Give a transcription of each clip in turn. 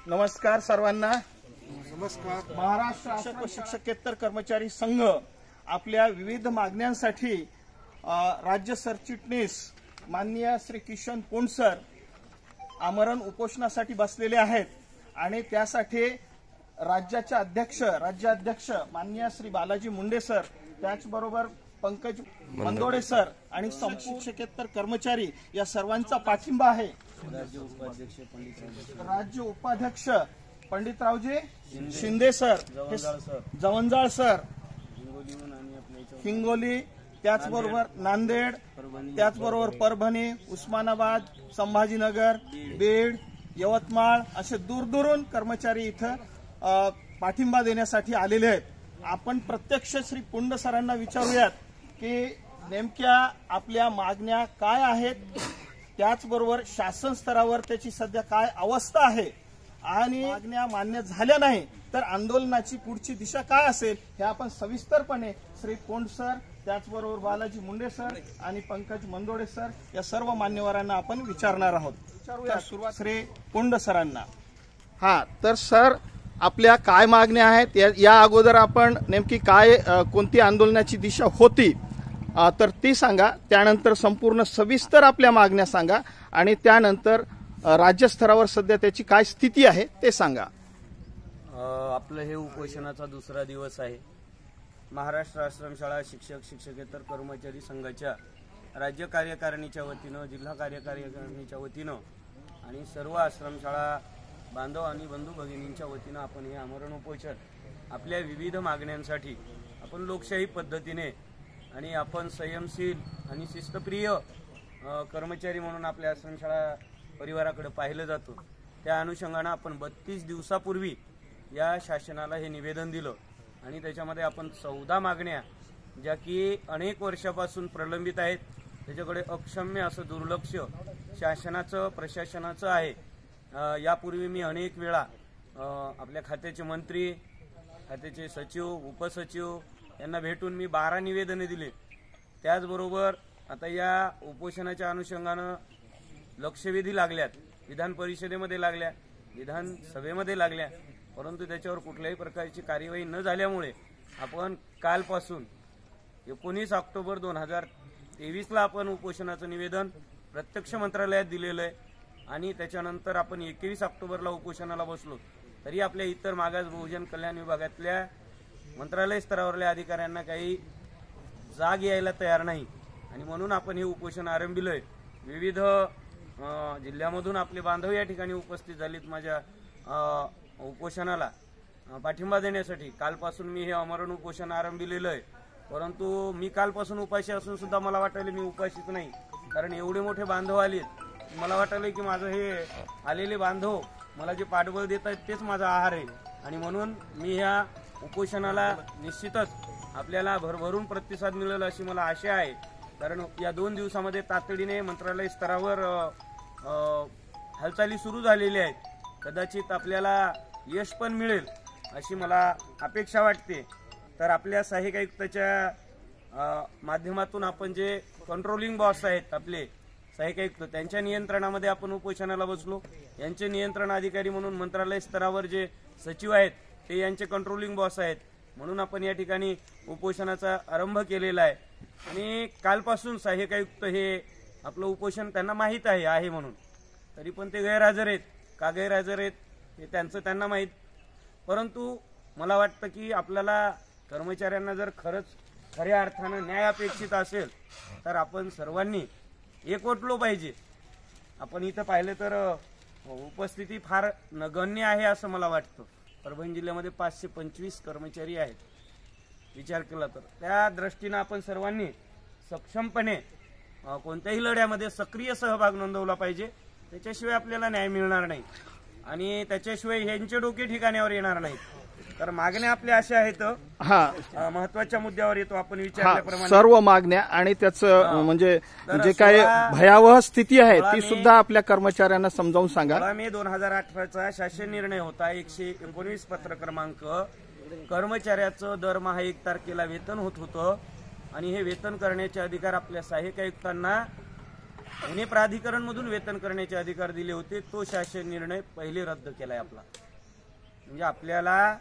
नमस्कार सर्वांना. नमस्कार. महाराष्ट्र शिक्षक व शिक्षकेतर कर्मचारी संघ आपल्या विविध मागण्यांसाठी राज्य सरचिटणीस माननीय श्री किशन पोंड सर आमरण उपोषणासाठी बसलेले आहेत आणि त्यासाठी राज्याध्यक्ष माननीय श्री बालाजी मुंडे सर, त्याचबरोबर पंकज मंदोडे सर आणि संपूर्ण शिक्षकेतर कर्मचारी या सर्वांचा पाठिंबा आहे. राज्य उपाध्यक्ष पंडितरावजी शिंदे सर, जवंजाळ सर, हिंगोली, त्याचबरोबर नांदेड, त्याचबरोबर परभणी, उस्मानाबाद, संभाजीनगर, बीड, यवतमाळ असे दूरदूरून कर्मचारी इथं पाठिंबा देण्यासाठी आलेले आहेत. आपण प्रत्यक्ष श्री पोंड सरांना विचारूयात की नेमक्या आपल्या मागण्या काय आहेत, त्याचबरोबर शासन स्तरावर त्याची सध्या काय अवस्था आहे आणि मागण्या मान्य झाल्या नाही तर आंदोलनाची पुढची दिशा काय असेल हे आपण सविस्तरपणे श्री पोंड सर, त्याचबरोबर बालाजी मुंडे सर आणि पंकज मंदोडे सर या सर्व मान्यवरांना आपण विचारणार आहोत. विचारूया सुरुवात श्री पोंड सरांना. तर सर, आपल्या काय मागण्या आहेत या अगोदर आपण नेमकी काय कोणती आंदोलनाची दिशा होती तर ती सांगा. त्यानंतर संपूर्ण सविस्तर आपल्या मागण्या सांगा आणि त्यानंतर राज्यस्तरावर सध्या त्याची काय स्थिती आहे ते सांगा. आपलं हे उपोषणाचा दुसरा दिवस आहे. महाराष्ट्र आश्रमशाळा शिक्षक शिक्षकेतर कर्मचारी संघाच्या राज्य कार्यकारिणीच्या वतीनं, जिल्हा कार्यकारिणीच्या वतीनं आणि सर्व आश्रमशाळा बांधव आणि बंधू भगिनींच्या वतीनं आपण हे आमरण उपोषण आपल्या विविध मागण्यांसाठी आपण लोकशाही पद्धतीने आणि आपण संयमशील आणि शिस्तप्रिय कर्मचारी म्हणून आपल्या आश्रमशाळा परिवाराकडे पाहिलं जातो. त्या अनुषंगानं आपण 32 दिवसापूर्वी या शासनाला हे निवेदन दिलं आणि त्याच्यामध्ये आपण 14 मागण्या ज्या की अनेक वर्षापासून प्रलंबित आहेत, त्याच्याकडे अक्षम्य असं दुर्लक्ष शासनाचं प्रशासनाचं आहे. यापूर्वी मी अनेक वेळा आपल्या खात्याचे मंत्री, खात्याचे सचिव, उपसचिव यांना भेटून मी 12 निवेदने दिले. त्याचबरोबर आता या उपोषणाच्या अनुषंगानं लक्षवेधी लागल्यात, विधान परिषदेमध्ये लागल्या, विधानसभेमध्ये लागल्या, परंतु त्याच्यावर कुठल्याही प्रकारची कार्यवाही न झाल्यामुळे आपण कालपासून 19 ऑक्टोबर 2023ला आपण उपोषणाचं निवेदन प्रत्यक्ष मंत्रालयात दिलेलं आहे आणि त्याच्यानंतर आपण 21 ऑक्टोबरला उपोषणाला बसलो. तरी आपल्या इतर मागास बहुजन कल्याण विभागातल्या मंत्रालय स्तरावरल्या अधिकाऱ्यांना काही जाग यायला तयार नाही आणि म्हणून आपण हे उपोषण आरंभिलंय. विविध जिल्ह्यामधून आपले बांधव या ठिकाणी उपस्थित झालेत माझ्या उपोषणाला पाठिंबा देण्यासाठी. कालपासून मी हे आमरण उपोषण आरंभिलेलं आहे, परंतु मी कालपासून उपाशी असून सुद्धा मला वाटायला मी उपाशीच नाही, कारण एवढे मोठे बांधव आलेत. मला वाटायला की माझं हे आलेले बांधव मला जे पाठबळ देत आहेत तेच माझा आहार आहे आणि म्हणून मी ह्या उपोषणाला निश्चितच आपल्याला भरभरून प्रतिसाद मिळेल अशी मला आशा आहे. कारण या 2 दिवसामध्ये तातडीने मंत्रालय स्तरावर हालचाली सुरू झालेल्या आहेत. कदाचित आपल्याला यश पण मिळेल अशी मला अपेक्षा वाटते. तर आपल्या सहाय्यक आयुक्ताच्या माध्यमातून आपण जे कंट्रोलिंग बॉस आहेत आपले सहाय्यक आयुक्त त्यांच्या नियंत्रणामध्ये आपण उपोषणाला बसलो. यांचे नियंत्रण अधिकारी म्हणून मंत्रालय स्तरावर जे सचिव आहेत ते यांचे कंट्रोलिंग बॉस आहेत, म्हणून आपण या ठिकाणी उपोषणाचा आरंभ केलेला आहे. आणि कालपासून सहाय्यक आयुक्त हे आपलं उपोषण त्यांना माहीत आहे म्हणून, तरी पण ते गैरहजर आहेत. का गैरहजर आहेत हे त्यांना माहीत. परंतु मला वाटतं की आपल्याला कर्मचाऱ्यांना जर खऱ्या अर्थानं न्याय अपेक्षित असेल तर आपण सर्वांनी एकवटलो पाहिजे. आपण इथं पाहिलं तर उपस्थिती फार नगण्य आहे असं मला वाटतं. परभणी जिल्ह्यामध्ये 525 कर्मचारी आहेत विचार केला तर. त्या दृष्टीनं आपण सर्वांनी सक्षमपणे कोणत्याही लढ्यामध्ये सक्रिय सहभाग नोंदवला पाहिजे. त्याच्याशिवाय आपल्याला न्याय मिळणार नाही आणि त्याच्याशिवाय ह्यांचे डोके ठिकाण्यावर येणार नाहीत. तर मागण्या आपल्या अशा आहेत. महत्वाच्या मुद्द्यावर येतो आपण विचारल्याप्रमाणे सर्व मागण्या आणि त्याचं म्हणजे जे काय भयावह स्थिती आहे ती सुद्धा आपल्या कर्मचाऱ्यांना समजावून सांगा. 16 मे 2018चा शासन निर्णय होता 119 पत्र क्रमांक. कर्मचाऱ्याचं दरमहा 1 तारखेला वेतन होत होतं आणि हे वेतन करण्याचे अधिकार आपल्या सहाय्यक आयुक्तांना पुणे प्राधिकरणमधून वेतन करण्याचे अधिकार दिले होते, तो शासन निर्णय पहिले रद्द केलाय आपला. म्हणजे आपल्याला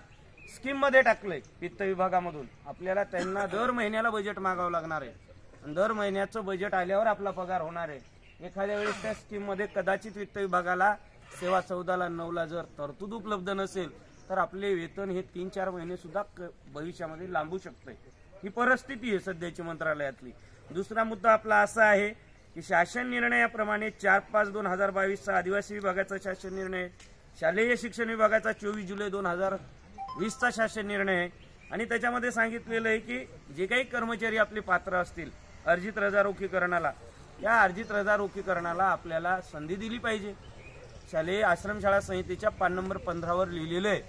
स्कीम मध्ये टाकलंय वित्त विभागामधून. आपल्याला त्यांना दर महिन्याला बजेट मागावं लागणार आहे आणि दर महिन्याचं बजेट आल्यावर आपला पगार होणार आहे. एखाद्या वेळेस त्या स्कीम मध्ये कदाचित वित्त विभागाला सेवा 14ला 9ला जर तरतूद उपलब्ध नसेल तर आपले वेतन हे 3-4 महिने सुद्धा भविष्यामध्ये लांबू शकते. ही परिस्थिती आहे सध्याची मंत्रालयातली. दुसरा मुद्दा आपला असा आहे की शासन निर्णयाप्रमाणे 4/5/2022चा आदिवासी विभागाचा शासन निर्णय, शालेय शिक्षण विभागाचा 24 जुलै 2020चा शासन निर्णय आहे आणि त्याच्यामध्ये सांगितलेलं आहे की जे काही कर्मचारी आपले पात्र असतील अर्जित रजा रोखीकरणाला, या अर्जित रजा रोखीकरणाला आपल्याला संधी दिली पाहिजे. शालेय आश्रमशाळा संहितेच्या पान नंबर 15 वर लिहिलेलं आहे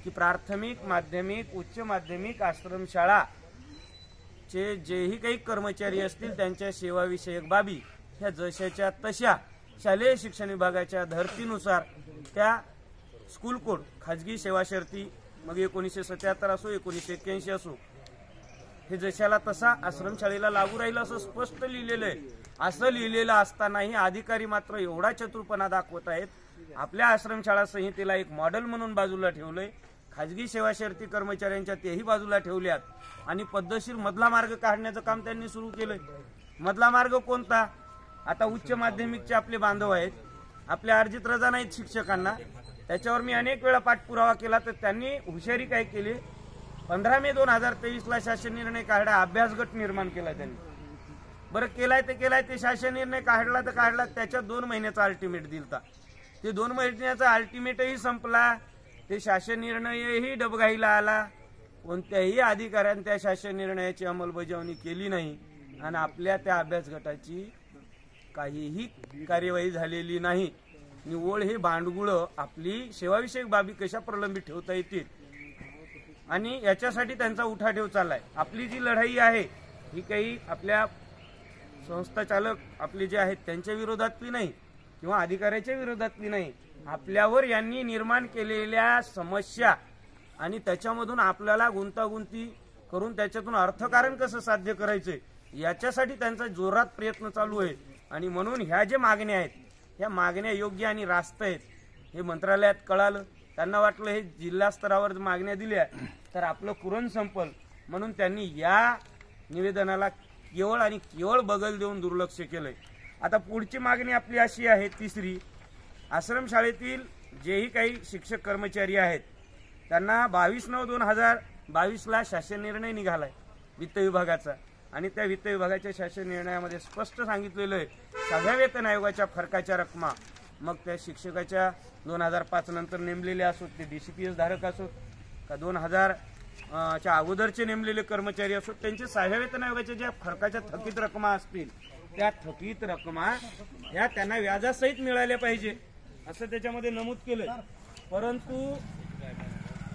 की प्राथमिक, माध्यमिक, उच्च माध्यमिक आश्रमशाळा चे जेही काही कर्मचारी असतील त्यांच्या सेवाविषयक बाबी ह्या जशाच्या तशा शालेय शिक्षण विभागाच्या धर्तीनुसार त्या स्कूल कोड, खाजगी सेवा शर्ती, मग 1977 असो 1981 असो, हे जशाला तसा आश्रमशाळेला लागू राहील असं स्पष्ट लिहिलेलं आहे. असं लिहिलेलं असतानाही अधिकारी मात्र एवढा चतुरपणा दाखवत आहेत, आपल्या आश्रमशाळा संहितेला एक मॉडेल म्हणून बाजूला ठेवलंय, खाजगी सेवा शर्ती कर्मचाऱ्यांच्या तेही बाजूला ठेवल्यात आणि पद्धतशीर मधला मार्ग काढण्याचं काम त्यांनी सुरू केलंय. मधला मार्ग कोणता? आता उच्च माध्यमिकचे आपले बांधव आहेत, आपल्या अर्जित रजा नाहीत शिक्षकांना, त्याच्यावर मी अनेक वेळा पाठपुरावा केला तर त्यांनी हुशारी काय केली, 15 मे 2023ला शासन निर्णय काढला, अभ्यास गट निर्माण केला त्यांनी. बरं केलाय ते शासन निर्णय काढला तर काढला, त्याच्यात 2 महिन्याचा अल्टिमेट दिलता. ते 2 महिन्याचा अल्टिमेटही संपला, ते शासन निर्णयही डबघाईला आला. कोणत्याही अधिकाऱ्याने त्या शासन निर्णयाची अंमलबजावणी केली नाही आणि आपल्या त्या अभ्यास गटाची काहीही कार्यवाही झालेली नाही. निव्वळ हे भांडगुळ आपली सेवाविषयक बाबी कशा प्रलंबित ठेवता येतील आणि याच्यासाठी त्यांचा उठाठेव चाललाय. आपली जी लढाई आहे ही काही आपल्या संस्था चालक आपले जे आहेत त्यांच्या विरोधातली नाही किंवा अधिकाऱ्याच्या विरोधातली नाही, आपल्यावर यांनी निर्माण केलेल्या समस्या आणि त्याच्यामधून आपल्याला गुंतागुंती करून त्याच्यातून अर्थकारण कसं साध्य करायचंय याच्यासाठी त्यांचा जोरात प्रयत्न चालू आहे. आणि म्हणून ह्या ज्या मागण्या आहेत ह्या मागण्या योग्य आणि रास्त आहेत हे मंत्रालयात कळालं. त्यांना वाटलं हे जिल्हा स्तरावर मागण्या दिल्या तर आपलं कुरण संपल, म्हणून त्यांनी या निवेदनाला केवळ आणि केवळ बगल देऊन दुर्लक्ष केलंय. आता पुढची मागणी आपली अशी आहे, तिसरी, आश्रमशाळेतील जेही काही शिक्षक कर्मचारी आहेत त्यांना 22/9/2022ला शासन निर्णय निघालाय वित्त विभागाचा आणि त्या वित्त विभागाच्या शासन निर्णयामध्ये स्पष्ट सांगितलेलं आहे 6व्या वेतन आयोगाच्या फरकाच्या रकमा, मग त्या शिक्षकाच्या 2005 नंतर नेमलेले असोत, ते DCPS धारक असोत का 2000च्या अगोदरचे नेमलेले कर्मचारी असोत, त्यांचे 6व्या वेतन आयोगाच्या ज्या फरकाच्या थकीत रकमा असतील त्या थकीत रकमा ह्या त्यांना व्याजासहित मिळाल्या पाहिजे असं त्याच्यामध्ये नमूद केलंय. परंतु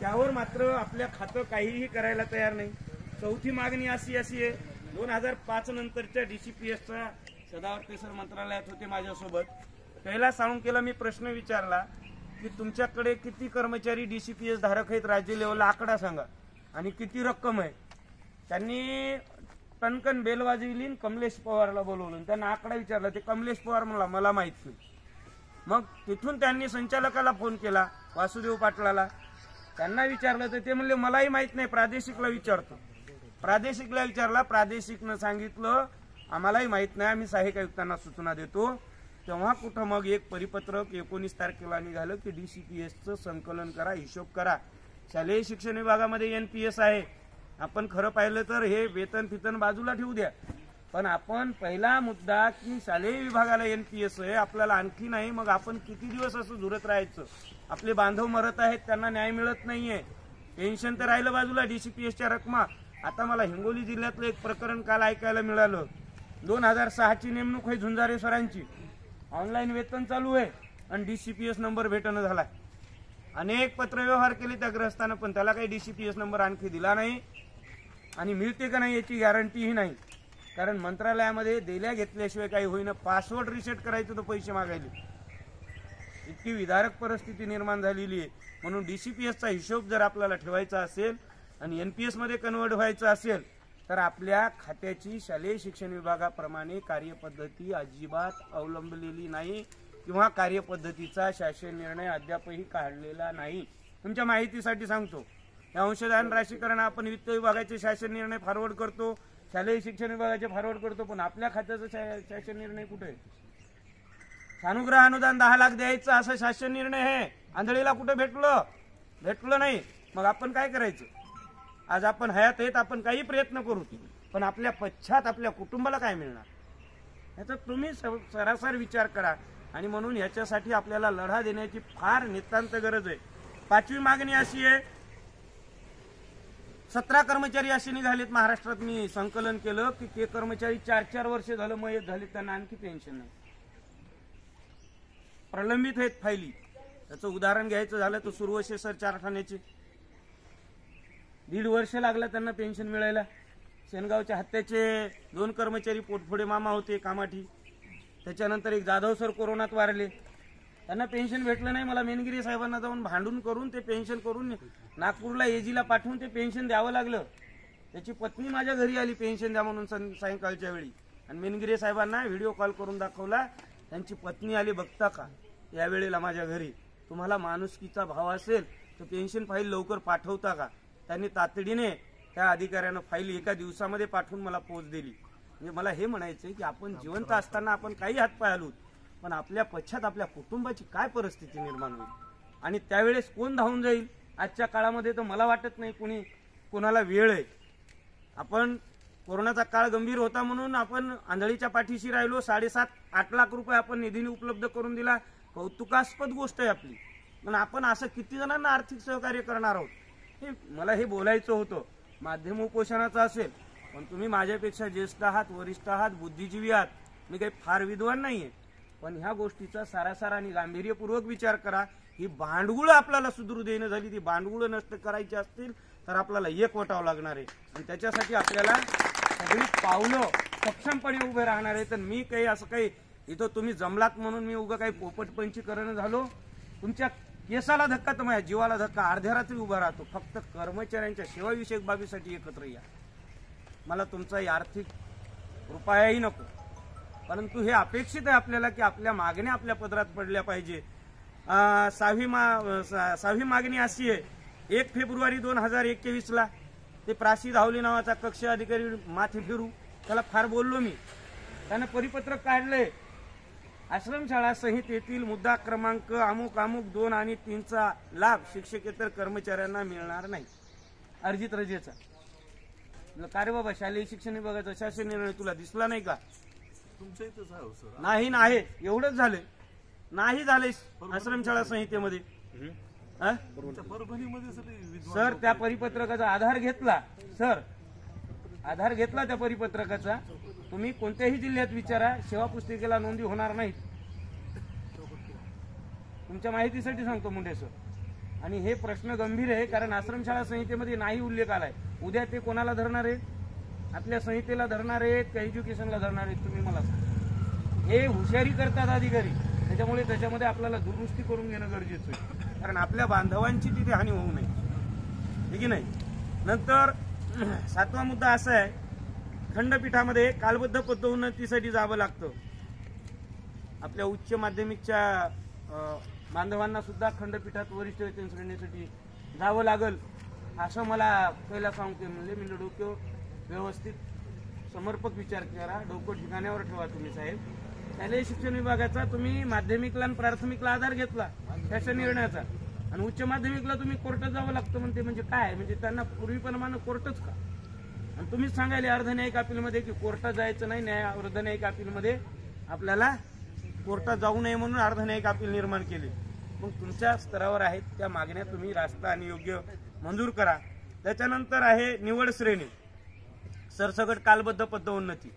त्यावर मात्र आपल्या खातं काहीही करायला तयार नाही. चौथी मागणी अशी आहे, 2005 नंतरच्या DCPSचा सदावर्ते सर मंत्रालयात होते माझ्यासोबत, पहिला सांगून केला, मी प्रश्न विचारला की तुमच्याकडे किती कर्मचारी DCPS धारक आहेत राज्य लेवलला, आकडा सांगा आणि किती रक्कम आहे. त्यांनी टणकन बेल वाजविली, कमलेश पवारला बोलवलं, त्यांना आकडा विचारला, ते कमलेश पवार म्हणला मला माहित नाही. मग तिथून त्यांनी संचालकाला फोन केला, वासुदेव पाटलाला, त्यांना विचारलं तर ते म्हणले मलाही माहित नाही, प्रादेशिकला विचारतो. प्रादेशिकला विचारला, प्रादेशिकनं सांगितलं आम्हालाही माहित नाही, आम्ही सहाय्यक आयुक्तांना सूचना देतो. तेव्हा कुठं मग एक परिपत्रक 19 तारखेला निघालं की DCPSचं संकलन करा, हिशोब करा. शालेय शिक्षण विभागामध्ये NPS आहे, आपण खरं पाहिलं तर हे वेतन फितन बाजूला ठेवू द्या, पण आपण पहिला मुद्दा की शालेय विभागाला NPS आहे, आपल्याला आणखी नाही, मग आपण किती दिवस असं झुरत राहायचं. आपले बांधव मरत आहेत, त्यांना न्याय मिळत नाहीये, टेन्शन तर राहिलं बाजूला DCPSच्या रकमा. आता मला हिंगोली जिल्ह्यातलं एक प्रकरण काल ऐकायला मिळालं, 2006ची नेमणूक आहे झुंजारे सरांची, ऑनलाईन वेतन चालू आहे आणि DCPS नंबर भेटणं झालाय. अनेक पत्रव्यवहार केले त्या ग्रस्तानं, पण त्याला काही DCPS नंबर आणखी दिला नाही आणि मिळते का नाही याची गॅरंटीही नाही, कारण मंत्रालयामध्ये दिल्या घेतल्याशिवाय काही होईना. पासवर्ड रिसेट करायचं तर पैसे मागायले, इतकी विदारक परिस्थिती निर्माण झालेली आहे. म्हणून DCPSचा हिशोब जर आपल्याला ठेवायचा असेल आणि NPS मध्ये कन्वर्ट व्हायचं असेल तर आपल्या खात्याची शालेय शिक्षण विभागाप्रमाणे कार्यपद्धती अजिबात अवलंबलेली नाही किंवा कार्यपद्धतीचा शासन निर्णय अद्यापही काढलेला नाही. तुमच्या माहितीसाठी सांगतो, या अंशदान राशीकरण आपण वित्त विभागाचे शासन निर्णय फॉरवर्ड करतो, शालेय शिक्षण विभागाचे फॉरवर्ड करतो, पण आपल्या खात्याचा शासन निर्णय कुठे आहे? सानुग्रह अनुदान 10 लाख द्यायचं असं शासन निर्णय आहे, आंधळीला कुठे भेटलं नाही. मग आपण काय करायचं? आज आपण हयात आहेत, आपण काही प्रयत्न करू, पण आपल्या पश्चात आपल्या कुटुंबाला काय मिळणार याचा तुम्ही सरासर विचार करा. आणि म्हणून याच्यासाठी आपल्याला लढा देण्याची फार नितांत गरज आहे. 5वी मागणी अशी आहे, 17 कर्मचारी असे निघालेत महाराष्ट्रात. मी संकलन केलं की ते कर्मचारी 4-4 वर्ष झालं मयत झाले, त्यांना आणखी पेन्शन नाही, प्रलंबित आहेत फायली. त्याचं उदाहरण घ्यायचं झालं तर सुरवशे सर 4 ठाण्याचे 1.5 वर्ष लागला त्यांना पेन्शन मिळायला. शेनगावच्या हत्याचे 2 कर्मचारी पोटफोडे मामा होते कामाठी, त्याच्यानंतर एक जाधव सर कोरोनात वारले, त्यांना पेन्शन भेटलं नाही. मला मेनगिरी साहेबांना जाऊन भांडून करून ते पेन्शन करून नागपूरला एजीला पाठवून ते पेन्शन द्यावं लागलं. त्याची पत्नी माझ्या घरी आली पेन्शन द्या म्हणून सायंकाळच्या वेळी, आणि मेनगिरी साहेबांना व्हिडिओ कॉल करून दाखवला. त्यांची पत्नी आली, बघता का यावेळेला माझ्या घरी, तुम्हाला माणुसकीचा भाव असेल तर पेन्शन फाईल लवकर पाठवता का? त्यांनी तातडीने त्या अधिकाऱ्यानं फाईल एका दिवसामध्ये पाठवून मला पोच दिली. म्हणजे मला हे म्हणायचंय की आपण जिवंत असताना आपण काही हातपाय हलवू, पण आपल्या पश्चात आपल्या कुटुंबाची काय परिस्थिती निर्माण होईल आणि त्यावेळेस कोण धावून जाईल? आजच्या काळामध्ये तर मला वाटत नाही कोणाला वेळ आहे. आपण कोरोनाचा काळ गंभीर होता म्हणून आपण आंधळीच्या पाठीशी राहिलो, 7.5-8 लाख रुपये आपण निधीने उपलब्ध करून दिला, कौतुकास्पद गोष्ट आहे आपली. पण आपण असं किती जणांना आर्थिक सहकार्य करणार आहोत मला हे बोलायचं होतं. माध्यम उपोषणाचं असेल, पण तुम्ही माझ्यापेक्षा ज्येष्ठ आहात, वरिष्ठ आहात, बुद्धिजीवी आहात, मी काही फार विद्वान नाहीये, पण ह्या गोष्टीचा सारासार आणि गांभीर्यपूर्वक विचार करा. ही भांडगुळ आपल्याला सुधरू देणं झाली, ती भांडगुळ नष्ट करायची असतील तर आपल्याला एकवटावं लागणार आहे, आणि त्याच्यासाठी आपल्याला सगळी पावलं सक्षमपणे उभे राहणार आहे. तर मी काही असं काही इथं तुम्ही जमलात म्हणून मी उगा काही पोपटपंची करणं झालो, तुमच्या केसाला धक्का तर माझ्या जीवाला धक्का, अर्ध्या रात्री उभा राहतो. फक्त कर्मचाऱ्यांच्या सेवाविषयक बाबीसाठी एकत्र या. मला तुमचाही आर्थिक रुपयाही नको, परंतु हे अपेक्षित आहे आपल्याला की आपल्या मागण्या आपल्या पदरात पडल्या पाहिजे. 6वी मागणी अशी आहे, 1 फेब्रुवारी 2021ला ते प्राशी धावले नावाचा कक्ष अधिकारी माथे फिरू, त्याला फार बोललो मी, त्यानं परिपत्रक काढलंय. आश्रमशाळा संहितेतील मुद्दा क्रमांक अमुक 2 आणि 3चा लाभ शिक्षकेतर कर्मचाऱ्यांना मिळणार नाही. अर्जित रजेचा का रे बाबा? शालेय शिक्षण विभागाचा शासन निर्णय तुला दिसला नाही का? तुमच्या इथंच आहे सर. नाही आहे, एवढंच झालंय, नाही झालंय आश्रमशाळा संहितेमध्ये. सर त्या परिपत्रकाचा आधार घेतला, आधार घेतला त्या परिपत्रकाचा. तुम्ही कोणत्याही जिल्ह्यात विचारा, सेवा पुस्तिकेला नोंदी होणार नाहीत. तुमच्या माहितीसाठी सांगतो मुंडे सर. आणि हे प्रश्न गंभीर आहे, कारण आश्रमशाळा संहितेमध्ये नाही उल्लेख आलाय. उद्या ते कोणाला धरणार आहेत? आपल्या संहितेला धरणार आहेत का एज्युकेशनला धरणार आहेत? तुम्ही मला सांगा. हे हुशारी करतात अधिकारी, त्याच्यामुळे त्याच्यामध्ये आपल्याला दुरुस्ती करून घेणं गरजेचं आहे, कारण आपल्या बांधवांची तिथे हानी होऊ नये, हे की नाही. नंतर 7वा मुद्दा असा आहे, खंडपीठामध्ये कालबद्ध पदोन्नतीसाठी जावं लागतं. आपल्या उच्च माध्यमिकच्या बांधवांना सुद्धा खंडपीठात वरिष्ठ वेतन श्रेणीसाठी जावं लागल असं मला पहिला सांगते. म्हणजे मी डोकं व्यवस्थित समर्पक विचार करा, डोकं ठिकाण्यावर ठेवा तुम्ही साहेब. शालेय शिक्षण विभागाचा तुम्ही माध्यमिकला आणि प्राथमिकला आधार घेतला त्याच्या निर्णयाचा, आणि उच्च माध्यमिकला तुम्ही कोर्टात जावं लागतं म्हणते. म्हणजे काय? म्हणजे त्यांना पूर्वीप्रमाणे कोर्टच का? आणि तुम्हीच सांगायले अर्धन्यायिक अपीलमध्ये की कोर्टात जायचं नाही, अर्धन्यायिक अपीलमध्ये आपल्याला कोर्टात जाऊ नये म्हणून अर्धन्यायिक अपील निर्माण केले. मग तुमच्या स्तरावर आहेत त्या मागण्या तुम्ही रास्त आणि योग्य मंजूर करा. त्याच्यानंतर आहे निवड श्रेणी, सरसकट कालबद्ध पदोन्नती.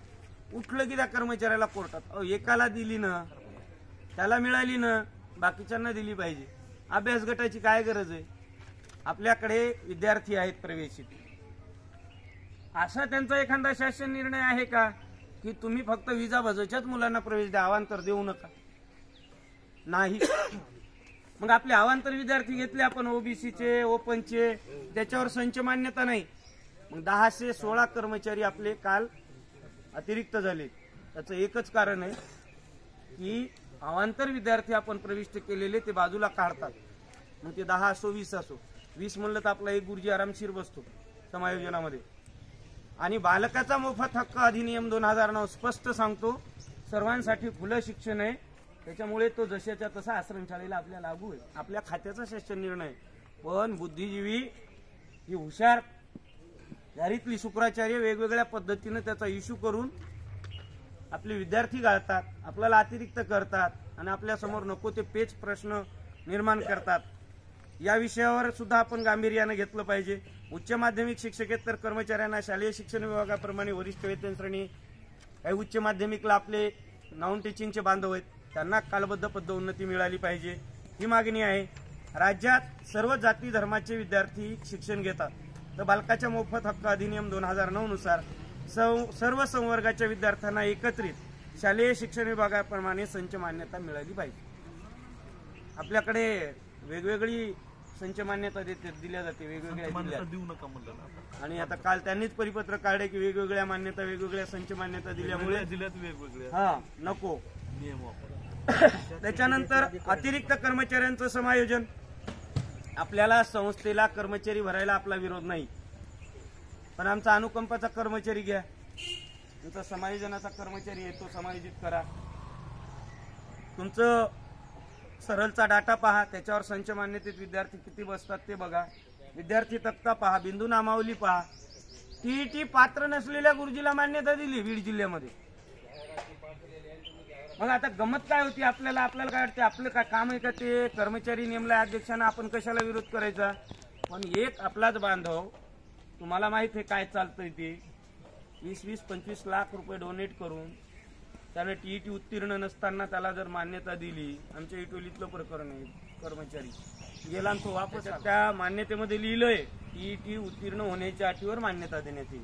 उठलं की त्या कर्मचाऱ्याला कोर्टात, एकाला दिली ना त्याला मिळाली ना, बाकीच्यांना दिली पाहिजे. अभ्यास गटाची काय गरज आहे? आपल्याकडे विद्यार्थी आहेत प्रवेशित, असा त्यांचा एखादा शासन निर्णय आहे का की तुम्ही फक्त विजा भजाच्याच मुलांना प्रवेश द्या, अवांतर देऊ नका? नाही. मग आपले अवांतर विद्यार्थी घेतले आपण, ओबीसीचे, ओपनचे, त्याच्यावर संच मान्यता नाही. मग 1016 कर्मचारी आपले काल अतिरिक्त झाले. त्याचं एकच कारण आहे की अवांतर विद्यार्थी आपण प्रविष्ट केलेले ते बाजूला काढतात. मग ते 10 असो 20 असो, 20 म्हणलं तर आपला एक गुरुजी आरामशीर बसतो समायोजनामध्ये. आणि बालकाचा मोफत हक्क अधिनियम 2009 स्पष्ट सांगतो सर्वांसाठी खुलं शिक्षण आहे. त्याच्यामुळे तो जशाच्या तसा आश्रमशाळेला आपल्या लागू आहे. आपल्या खात्याचा शासन निर्णय. पण बुद्धिजीवी ही हुशार घरातली शुक्राचार्य वेगवेगळ्या पद्धतीने त्याचा इश्यू करून आपले विद्यार्थी गाळतात, आपल्याला अतिरिक्त करतात आणि आपल्या समोर नको ते पेच प्रश्न निर्माण करतात. या विषयावर सुद्धा आपण गांभीर्याने घेतलं पाहिजे. उच्च माध्यमिक शिक्षकेतर कर्मचाऱ्यांना शालेय शिक्षण विभागाप्रमाणे वरिष्ठ वेतन श्रेणी, काही उच्च माध्यमिकला आपले नॉन टीचिंगचे बांधव आहेत त्यांना कालबद्ध पदोन्नती मिळाली पाहिजे, ही मागणी आहे. राज्यात सर्व जाती धर्माचे विद्यार्थी शिक्षण घेतात, तर बालकाच्या मोफत हक्क अधिनियम 2009 नुसार सर्व संवर्गाच्या विद्यार्थ्यांना एकत्रित शालेय शिक्षण विभागाप्रमाणे संच मान्यता मिळाली पाहिजे. आपल्याकडे वेगवेगळी संच मान्यता दिल्या जाते वेगवेगळ्या जिल्ह्यात. देऊ नका म्हणलं ना आता. आणि आता काल त्यांनीच परिपत्र काढले की वेगवेगळ्या मान्यता वेगवेगळ्या संच मान्यता दिल्यामुळे जिल्ह्यात वेगवेगळे नको नियम वापर. त्याच्यानंतर अतिरिक्त कर्मचाऱ्यांचं समायोजन. आपल्याला संस्थेला कर्मचारी भरायला आपला विरोध नाही, पण आमचा अनुकंपाचा कर्मचारी घ्या, तुमचा समायोजनाचा कर्मचारी आहे तो समायोजित करा. तुमचं सरलचा डाटा पहा, त्याच्यावर संच मान्यतेत विद्यार्थी किती बसतात ते बघा. विद्यार्थी तक्ता पहा, बिंदू नामावली पहा. टीईटी पात्र नसलेल्या गुरुजीला मान्यता दिली बीड जिल्ह्यामध्ये. मग आता गमत काय होती आपल्याला काय वाटते, आपलं काय काम आहे का ते कर्मचारी नेमला अध्यक्षांना आपण कशाला विरोध करायचा. पण एक आपलाच बांधव, तुम्हाला माहित आहे काय चालतंय ते, 20-25 लाख रुपये डोनेट करून त्याने टीईटी उत्तीर्ण नसताना त्याला जर मान्यता दिली. आमच्या इटोलीतलं प्रकरण आहे, कर्मचारी गेला आणि तो वापस त्या मान्यतेमध्ये लिहिलंय टीईटी उत्तीर्ण होण्याच्या अटीवर मान्यता देण्यात येईल.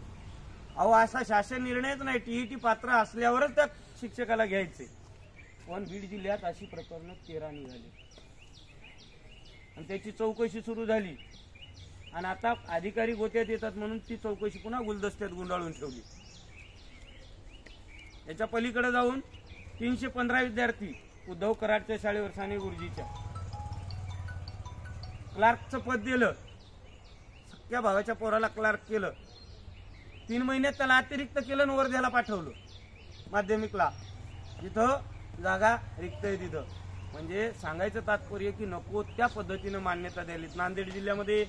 अहो असा शासन निर्णयच नाही, टीईटी पात्र असल्यावरच त्या शिक्षकाला घ्यायचे. पण बीड जिल्ह्यात अशी प्रकरणं 13 निघाली आणि त्याची चौकशी सुरू झाली. आणि आता अधिकारी गोत्यात येतात म्हणून ती चौकशी पुन्हा गुलदस्त्यात गुंडाळून ठेवली. याच्या पलीकडे जाऊन 315 विद्यार्थी उद्धव कराडच्या शाळेवर साने गुरुजीच्या क्लार्कचं पद दिलं, सख्या भावाच्या पोराला क्लार्क केलं. 3 महिन्यात त्याला अतिरिक्त केलं आणि वर्ध्याला पाठवलं माध्यमिकला, जिथं जागा रिक्त आहे तिथं. म्हणजे सांगायचं तात्पर्य की नको त्या पद्धतीनं मान्यता द्यायली. नांदेड जिल्ह्यामध्ये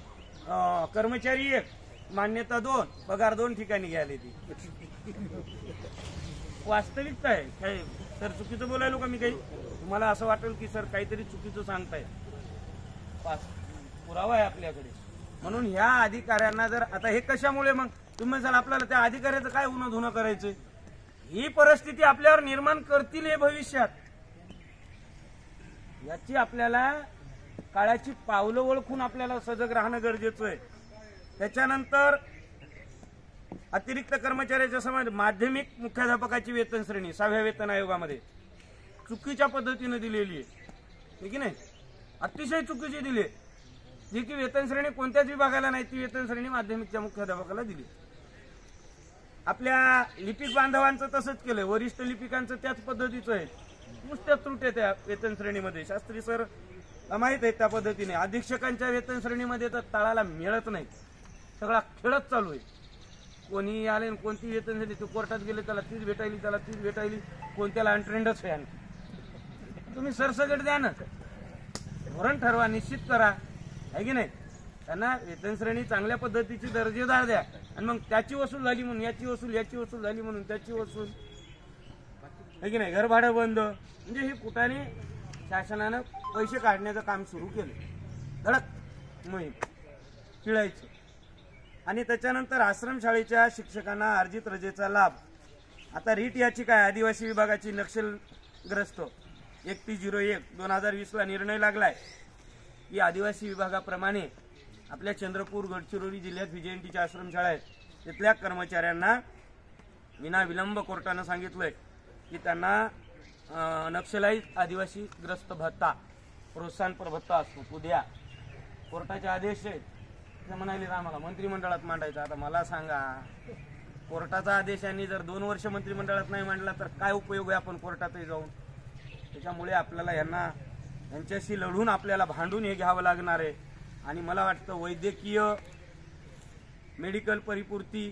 कर्मचारी 1, मान्यता 2, पगार 2 ठिकाणी घ्यायला ती. वास्तविकता आहे. काय सर चुकीचं बोलायलो का मी काही? तुम्हाला असं वाटेल की सर काहीतरी चुकीचं सांगताय, पुरावा आहे आपल्याकडे. म्हणून ह्या अधिकाऱ्यांना जर आता हे कशामुळे, मग तुम्ही म्हणाल आपल्याला त्या अधिकाऱ्याचं काय उन्हा धुणं करायचं, ही परिस्थिती आपल्यावर निर्माण करतील हे भविष्यात. याची आपल्याला काळाची पावलं ओळखून आपल्याला सजग राहणं गरजेचं आहे. त्याच्यानंतर अतिरिक्त कर्मचाऱ्याच्या समाज माध्यमिक मुख्याध्यापकाची वेतन श्रेणी 6व्या वेतन आयोगामध्ये चुकीच्या पद्धतीने दिलेली आहे की नाही, अतिशय चुकीची दिली. जी की वेतन श्रेणी कोणत्याच विभागाला नाही, ती वेतन श्रेणी माध्यमिकच्या मुख्याध्यापकाला दिली. आपल्या लिपिक बांधवांचं तसंच केलंय, वरिष्ठ लिपिकांचं त्याच पद्धतीचं आहे. नुसत्या त्रुटी त्या वेतन श्रेणीमध्ये. शास्त्री सर माहित आहे त्या पद्धतीने. अधीक्षकांच्या वेतन श्रेणीमध्ये तर तळाला मिळत नाही, सगळा खेळच चालू आहे. कोणी आले कोणती वेतन श्रेणी, ते कोर्टात गेले त्याला तीच भेटायली, त्याला तीच भेटायली, कोणत्याला अनट्रेंडच आहे. तुम्ही सरसकट द्या ना, धोरण ठरवा, निश्चित करा, आहे की नाही. त्यांना वेतन श्रेणी चांगल्या पद्धतीची दर्जेदार द्या. आणि मग त्याची वसूल झाली म्हणून याची वसूल, याची वसूल झाली म्हणून त्याची वसूल, आहे की नाही. घर भाडं बंद, म्हणजे हे कुठाने शासनानं पैसे काढण्याचं काम सुरू केलं. धडक मोहीम पिळायचं. आणि त्याच्यानंतर आश्रमशाळेच्या शिक्षकांना अर्जित रजेचा लाभ. आता रीट याचिका आहे आदिवासी विभागाची नक्षलग्रस्त 31/01/2020 ला निर्णय लागलाय की आदिवासी विभागाप्रमाणे आपल्या चंद्रपूर गडचिरोली जिल्ह्यात व्हीजेएनटीच्या आश्रमशाळा आहेत, तिथल्या कर्मचाऱ्यांना विना विलंब कोर्टानं सांगितलंय की त्यांना नक्षलाईत आदिवासी ग्रस्त भत्ता, प्रोत्साहनपर भत्ता असतो तो द्या. कोर्टाचे आदेश आहेत. ते म्हणाले आम्हाला मंत्रिमंडळात मांडायचं. आता मला सांगा, कोर्टाचा आदेश यांनी जर 2 वर्ष मंत्रिमंडळात नाही मांडला तर काय उपयोग आहे आपण कोर्टातही जाऊन. त्याच्यामुळे आपल्याला यांच्याशी लढून आपल्याला भांडून हे घ्यावं लागणार आहे. आणि मला वाटतं वैद्यकीय मेडिकल परिपूर्ती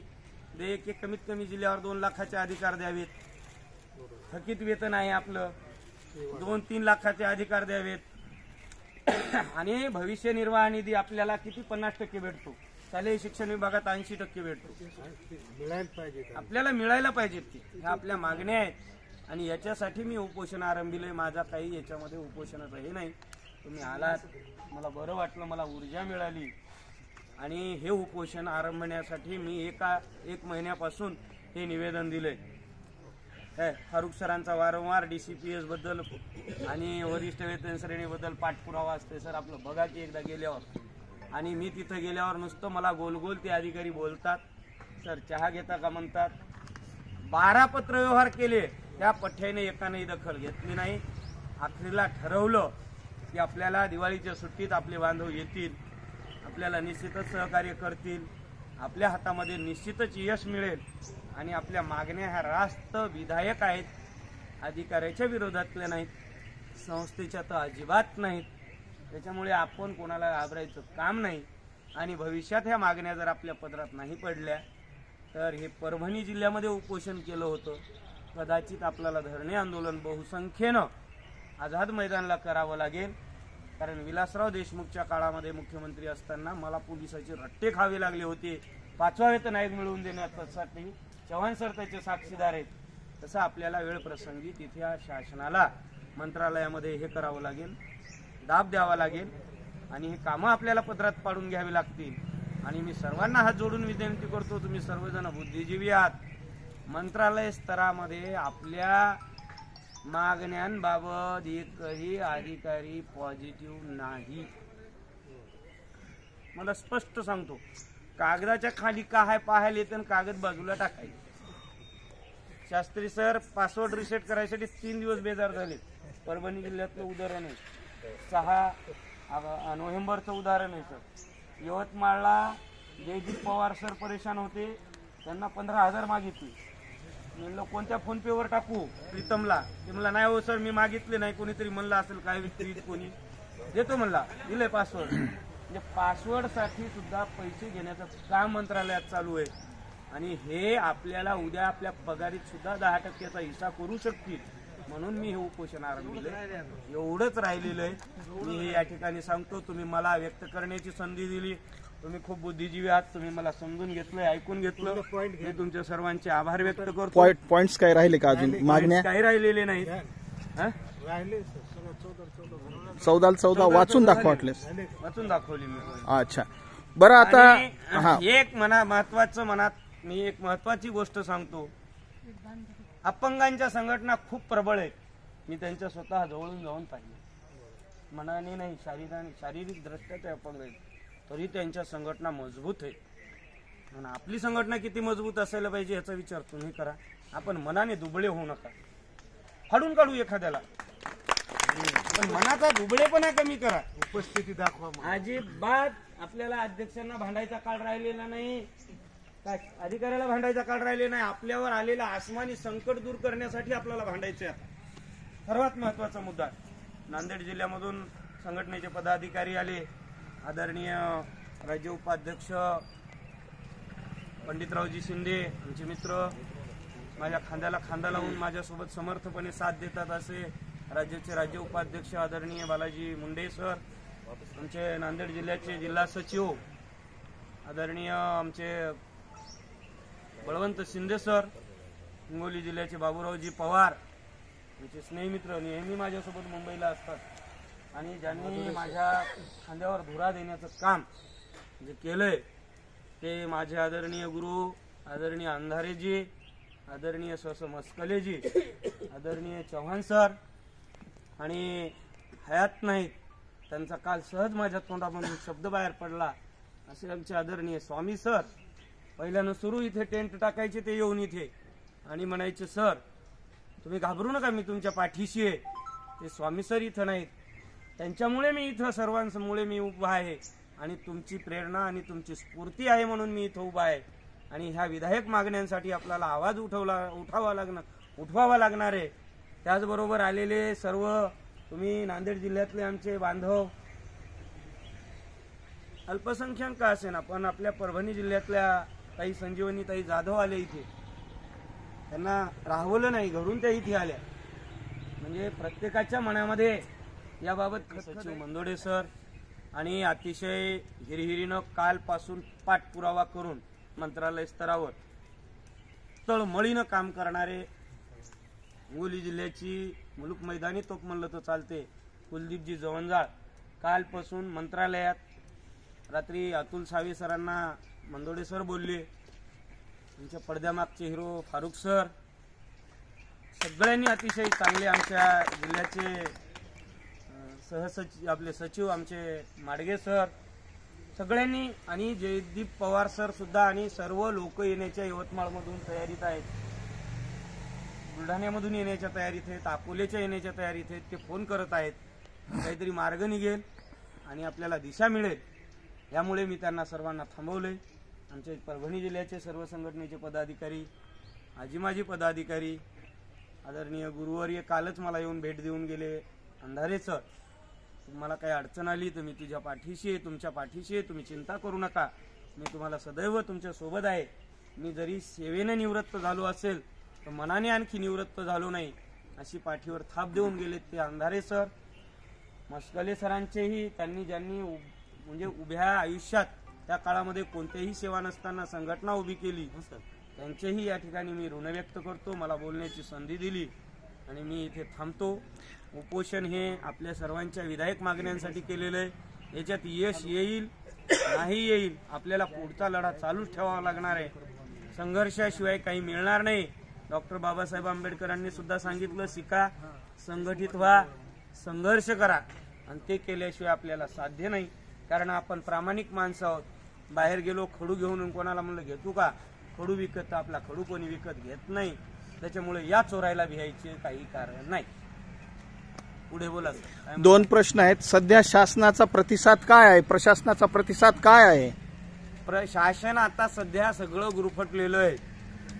की कमीत कमी जिल्ह्यावर 2 लाखाचे अधिकार द्यावेत. थकीत वेतन आहे आपलं, 2-3 लाखाचे अधिकार द्यावेत. आणि भविष्य निर्वाह निधी आपल्याला किती 50% भेटतो, शालेय शिक्षण विभागात 80% भेटतो. आपल्याला मिळायला पाहिजेत की, ह्या आपल्या मागण्या आहेत. आणि याच्यासाठी मी उपोषण आरंभिलंय. माझा काही याच्यामध्ये उपोषणाचं हे नाही. तुम्ही आलात, मला बरं वाटलं, मला ऊर्जा मिळाली. आणि हे उपोषण आरंभण्यासाठी मी 1 महिन्यापासून हे निवेदन दिलंय. फारुख सरांचा वारंवार DCPS बद्दल आणि वरिष्ठ वेतन श्रेणीबद्दल पाठपुरावा असते. सर आपलं बघा की एकदा गेल्यावर. आणि मी तिथं गेल्यावर नुसतं मला गोल ते अधिकारी बोलतात, सर चहा घेता का म्हणतात. 12 पत्रव्यवहार केले, त्या पठ्याने एकानेही दखल घेतली नाही. अखेरीला ठरवलं की आपल्याला दिवाळीच्या सुट्टीत आपले बांधव येतील, आपल्याला निश्चितच सहकार्य करतील, आपल्या हातामध्ये निश्चितच यश मिळेल. आणि आपल्या मागण्या ह्या रास्त विधायक आहेत, अधिकाऱ्याच्या विरोधातल्या नाहीत, संस्थेच्या तर अजिबात नाहीत. त्याच्यामुळे आपण कोणाला घाबरायचं काम नाही. आणि भविष्यात ह्या मागण्या जर आपल्या पदरात नाही पडल्या तर हे परभणी जिल्ह्यामध्ये उपोषण केलं होतं, कदाचित आपल्याला धरणे आंदोलन बहुसंख्येनं आझाद मैदानला करावं लागेल. कारण विलासराव देशमुखच्या काळामध्ये मुख्यमंत्री असताना मला पोलिसाचे रट्टे खावे लागले होते 5वा वेतन आयोग मिळवून देण्यासाठी. चव्हाण सर त्याचे साक्षीदार आहेत. तसं आपल्याला वेळ प्रसंगी तिथे शासनाला मंत्रालयामध्ये हे करावं लागेल, दाब द्यावा लागेल. आणि हे कामं आपल्याला पदरात पाडून घ्यावी लागतील. आणि मी सर्वांना हात जोडून विनंती करतो, तुम्ही सर्वजण बुद्धिजीवी आहात. मंत्रालय स्तरामध्ये आपल्या मागण्यांबाबत एकही अधिकारी पॉझिटिव्ह नाही. मला स्पष्ट सांगतो, कागदाच्या खाली काय पाहायला येतं, कागद बाजूला टाकायचे. शास्त्री सर पासवर्ड रिसेट करायसाठी 3 दिवस बेजार झाले. परभणी जिल्ह्यातलं उदाहरण आहे. 6 नोव्हेंबरचं उदाहरण आहे सर. यवतमाळला जयदीप पवार सर परेशान होते, त्यांना 15,000 मागितले. म्हणलं कोणत्या फोनपेवर टाकू प्रीतमला. ते म्हणला नाही हो सर मी मागितले नाही, कोणीतरी म्हणलं असेल काय व्यक्ती कोणी देतो म्हणला, दिले पासवर्ड. म्हणजे पासवर्डसाठी सुद्धा पैसे घेण्याचं काम मंत्रालयात चालू आहे. आणि हे आपल्याला उद्या आपल्या पगारीत सुद्धा 10%चा हिस्सा करू शकतील. म्हणून मी हे उपोषण आरंभिले. एवढंच राहिलेलं आहे. मी हे या ठिकाणी सांगतो. तुम्ही मला व्यक्त करण्याची संधी दिली, तुम्ही खूप बुद्धिजीवी आहात, तुम्ही मला समजून घेतलं, ऐकून घेतलं. मी तुमच्या सर्वांचे आभार व्यक्त करतो. पॉइंट्स काय राहिले का अजून? मागण्या काही राहिलेले नाहीत. 14 वाचून दाखवा वाटलेस. वाचून दाखवली मी. अच्छा बरं. आता एक मनात मी एक महत्वाची गोष्ट सांगतो. अपंगांच्या संघटना खूप प्रबळ आहेत. मी त्यांच्या स्वतः जवळून जाऊन पाहिले. मनाने नाही, शारीरिक दृष्ट्या ते अपंग आहेत, तरी त्यांच्या संघटना मजबूत आहे. आणि आपली संघटना किती मजबूत असायला पाहिजे याचा विचार तुम्ही करा. आपण मनाने दुबळे होऊ नका. फाडून काढू एखाद्याला, पण मनाचा दुबळेपणा कमी करा. उपस्थिती दाखवा. अजिबात आपल्याला अध्यक्षांना भांडायचा काळ राहिलेला नाही, काय अधिकाऱ्याला भांडायचा काळ राहिले नाही. आपल्यावर आलेला आसमानी संकट दूर करण्यासाठी आपल्याला भांडायचे आहे. सर्वात महत्वाचा मुद्दा, नांदेड जिल्ह्यामधून संघटनेचे पदाधिकारी आले. आदरणीय राज्य उपाध्यक्ष पंडितरावजी शिंदे आमचे मित्र, माझ्या खांद्याला खांदा लावून माझ्यासोबत समर्थपणे साथ देतात असे राज्याचे राज्य उपाध्यक्ष आदरणीय बालाजी मुंडे सर, आमचे नांदेड जिल्ह्याचे जिल्हा सचिव आदरणीय आमचे बळवंत शिंदे सर, हिंगोली जिल्ह्याचे बाबूरावजी पवार, आमचे स्नेहमित्र नेहमी माझ्यासोबत मुंबईला असतात. आणि ज्यांनी माझ्या खांद्यावर धुरा देण्याचं काम जे केलंय ते माझे आदरणीय गुरु आदरणीय अंधारेजी, आदरणीय सस मस्कलेजी, आदरणीय चव्हाण सर. आणि हयात नाहीत, त्यांचा काल सहज माझ्या तोंडामधून शब्द बाहेर पडला असे आमचे आदरणीय स्वामी सर. पहिल्यानं सुरू इथे टेंट टाकायचे, ते येऊन इथे आणि म्हणायचे सर तुम्ही घाबरू नका, मी तुमच्या पाठीशी आहे. ते स्वामी सर इथं नाहीत, त्यांच्यामुळे मी इथं सर्वांमुळे मी उभा आहे. आणि तुमची प्रेरणा आणि तुमची स्फूर्ती आहे म्हणून मी इथं उभा आहे आणि ह्या विधायक मागण्यांसाठी आपल्याला आवाज उठवावा लागणार आहे। त्याचबरोबर आलेले सर्व तुम्ही नांदेड जिल्ह्यातले आमचे बांधव अल्पसंख्याक का असेना पण आपल्या परभणी जिल्ह्यातल्या ताई संजीवनीताई जाधव आले इथे, त्यांना राहवलं नाही, घरून त्या इथे आल्या। म्हणजे प्रत्येकाच्या मनामध्ये याबाबत सचिव मंदोडे सर आणि अतिशय हिरहिरीनं कालपासून पाठपुरावा करून मंत्रालय स्तरावर तळमळीनं काम करणारे हिंगोली जिल्ह्याची मुलूक मैदानी तोप म्हणलं तर चालते कुलदीपजी जवंजाळ कालपासून मंत्रालयात रात्री अतुल सावे सरांना मंदोडे सर बोलले, त्यांच्या पडद्यामागचे हिरो फारुख सर, सगळ्यांनी अतिशय चांगले आमच्या जिल्ह्याचे सहसचिव आपले सचिव आमचे माडगे सर सगळ्यांनी आणि जयदीप पवार सर सुद्धा आणि सर्व लोक येण्याच्या यवतमाळमधून तयारीत आहेत, बुलढाण्यामधून येण्याच्या तयारीत आहेत, अकोल्याच्या येण्याच्या तयारीत आहेत। ते फोन करत आहेत, काहीतरी मार्ग निघेल आणि आपल्याला दिशा मिळेल, यामुळे मी त्यांना सर्वांना थांबवले। आमचे परभणी जिल्ह्याचे सर्व संघटनेचे पदाधिकारी, आजी माजी पदाधिकारी, आदरणीय गुरुवर्य कालच मला येऊन भेट देऊन गेले, अंधारे सर तुम्हाला काही अडचण आली तर मी तुझ्या पाठीशी आहे, तुमच्या पाठीशी आहे, तुम्ही चिंता करू नका, मी तुम्हाला सदैव तुमच्या सोबत आहे। मी जरी सेवेने निवृत्त झालो असेल तर मनाने आणखी निवृत्त झालो नाही, अशी पाठीवर थाप देऊन गेलेत ते अंधारे सर। मस्कले सरांचेही त्यांनी ज्यांनी म्हणजे उभ्या आयुष्यात त्या काळामध्ये कोणत्याही सेवा नसताना संघटना उभी केली, त्यांचेही या ठिकाणी मी ऋण व्यक्त करतो। मला बोलण्याची संधी दिली आणि मी इथे थांबतो। उपोषण हे आपल्या सर्वांच्या विधायक मागण्यांसाठी केलेलं आहे, याच्यात यश येईल नाही येईल आपल्याला पुढचा लढा चालूच ठेवावा लागणार आहे, संघर्षाशिवाय काही मिळणार नाही। डॉक्टर बाबासाहेब आंबेडकरांनी सुद्धा सांगितलं, शिका, संघटित व्हा, संघर्ष करा, आणि ते केल्याशिवाय आपल्याला साध्य नाही, कारण आपण प्रामाणिक माणसं आहोत। बाहेर गेलो खडू घेऊन कोणाला म्हणलं घेतो का, खडू विकत आपला खडू कोणी विकत घेत नाही, त्याच्यामुळे या चोरायला भियायचे काही कारण नाही। पुढे बोला। दोन प्रश्न आहेत, सध्या शासनाचा प्रतिसाद काय आहे, प्रशासनाचा प्रतिसाद काय आहे? शासन आता सध्या सगळं गुरफटलेलं आहे,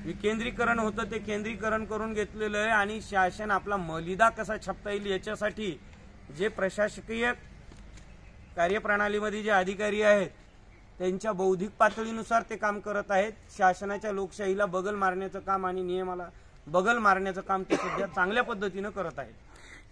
विकेंद्रीकरण होतं ते केंद्रीकरण करून घेतलेलं आहे आणि शासन आपला मलिदा कसा छापता येईल याच्यासाठी जे प्रशासकीय कार्यप्रणालीमध्ये जे अधिकारी आहेत त्यांच्या बौद्धिक पातळीनुसार ते काम करत आहेत। शासनाच्या लोकशाहीला बगल मारण्याचं काम आणि नियमाला बगल मारण्याचं काम ते सध्या चांगल्या पद्धतीनं करत आहेत।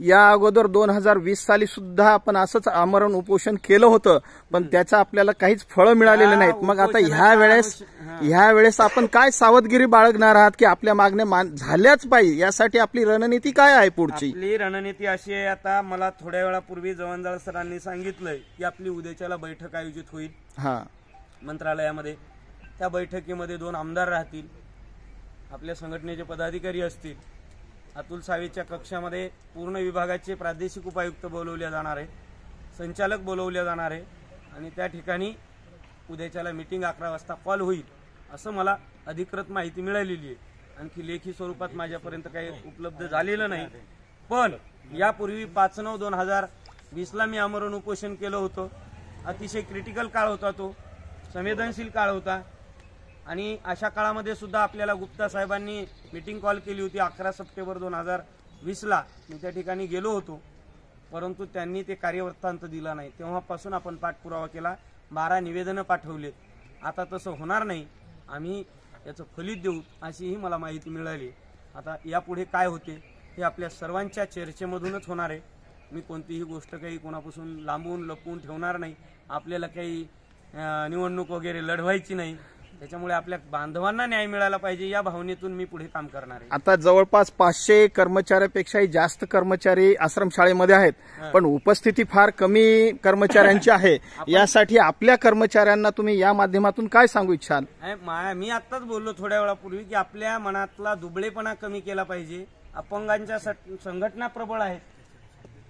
या अगोदर 2020 साली सुद्धा आपण असंच आमरण उपोषण केलं होतं, पण त्याचं आपल्याला काहीच फळं मिळालेलं नाहीत। मग आता ह्या वेळेस आपण काय सावधगिरी बाळगणार आहात की आपल्या मागण्या झाल्याच पाहिजे, यासाठी आपली रणनीती काय आहे पुढची? आपली रणनीती अशी आहे, आता मला थोड्या वेळापूर्वी जवंजाळ सरांनी सांगितलंय की आपली उद्याच्याला बैठक आयोजित होईल मंत्रालयामध्ये। त्या बैठकीमध्ये 2 आमदार राहतील, आपल्या संघटनेचे पदाधिकारी असतील, अतुल सावेच्या कक्षामध्ये पूर्ण विभागाचे प्रादेशिक उपायुक्त बोलवले जाणार आहे, संचालक बोलवले जाणार आहे आणि त्या ठिकाणी उद्याच्याला मीटिंग 11 वाजता कॉल होईल असं मला अधिकृत माहिती मिळालेली आहे। आणखी लेखी स्वरूपात माझ्यापर्यंत काही उपलब्ध झालेलं नाही, पण यापूर्वी 5/9/2020 मी आमरण उपोषण केलं होतं। अतिशय क्रिटिकल काळ होता, तो संवेदनशील काळ होता आणि अशा काळामध्ये सुद्धा आपल्याला गुप्ता साहेबांनी मीटिंग कॉल केली होती 11 सप्टेंबर 2020 मी त्या ठिकाणी गेलो होतो, परंतु त्यांनी ते कार्यवृत्तांत दिला नाही। तेव्हापासून आपण पाठपुरावा केला, 12 निवेदनं पाठवलेत। आता तसं होणार नाही, आम्ही याचं फलित देऊ अशीही मला माहिती मिळाली। आता यापुढे काय होते हे आपल्या सर्वांच्या चर्चेमधूनच होणार आहे। मी कोणतीही गोष्ट काही कोणापासून लांबून लपवून ठेवणार नाही, आपल्याला काही निवडणूक वगैरे लढवायची नाही, त्याच्यामुळे आपल्या बांधवांना न्याय मिळाला पाहिजे या भावनेतून मी पुढे काम करणार आहे। आता जवळपास 500 कर्मचाऱ्यापेक्षाही जास्त कर्मचारी आश्रमशाळेमध्ये आहेत, पण उपस्थिती फार कमी कर्मचाऱ्यांची आहे, यासाठी आपल्या कर्मचाऱ्यांना तुम्ही या माध्यमातून काय सांगू इच्छाल? मी आताच बोललो थोड्या वेळापूर्वी की आपल्या मनातला दुबळेपणा कमी केला पाहिजे। अपंगांच्या संघटना प्रबळ आहेत,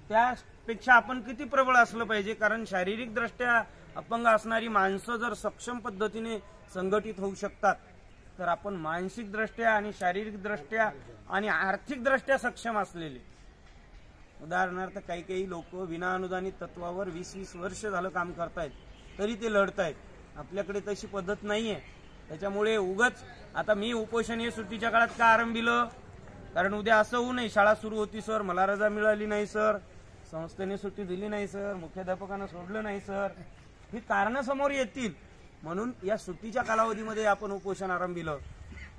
त्यापेक्षा आपण किती प्रबळ असलं पाहिजे, कारण शारीरिक दृष्ट्या अपंग असणारी माणसं जर सक्षम पद्धतीने संघटित होऊ शकतात तर आपण मानसिक दृष्ट्या आणि शारीरिक दृष्ट्या आणि आर्थिक दृष्ट्या सक्षम असलेले, उदाहरणार्थ काही लोक विना अनुदानित तत्वावर 20-20 वर्ष झालं काम करतायत, तरी ते लढतायत. आपल्याकडे तशी पद्धत नाहीये. त्याच्यामुळे उगाच आता मी उपोषण हे सुट्टीच्या काळात का आरंभिलं, कारण उद्या असं होऊ नये शाळा सुरू होती सर, मला रजा मिळाली नाही सर, संस्थेने सुट्टी दिली नाही सर, मुख्याध्यापकांना सोडलं नाही सर, ही कारणं समोर येतील म्हणून या सुट्टीच्या कालावधीमध्ये आपण उपोषण आरंभिलं.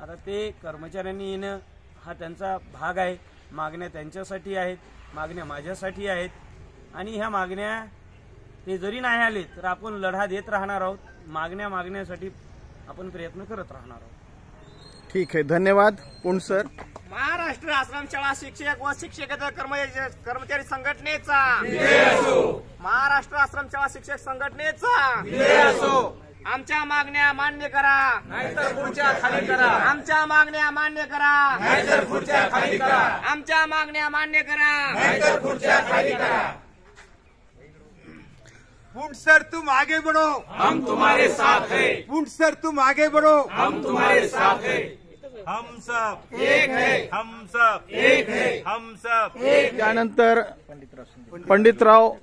आता ते कर्मचाऱ्यांनी येणं हा त्यांचा भाग आहे. मागण्या त्यांच्यासाठी आहेत, मागण्या माझ्यासाठी आहेत आणि ह्या मागण्या ते जरी नाही आले तर आपण लढा देत राहणार आहोत. मागण्यासाठी आपण प्रयत्न करत राहणार आहोत. ठीक आहे, धन्यवाद. पुंड सर. महाराष्ट्र आश्रमशाळा शिक्षक व शिक्षकेतर कर्मचारी संघटनेचा महाराष्ट्र आश्रमशाळा शिक्षक संघटनेचा आमच्या मागण्या मान्य करा नाहीतर खुर्च्या खाली करा. आमच्या मागण्या मान्य करा नाहीतर खुर्च्या खाली करा. आमच्या मागण्या मान्य करा नाहीतर खुर्च्या खाली करा. पुंड सर तुम आगे बढ़ो, हम तुम्हारे साथ है. पुंड सर तुम आगे बढ़ो, हम तुम्हारे साथ है. हम सब एक है, हम सब एक है. हम सब त्यानंतर पंडितराव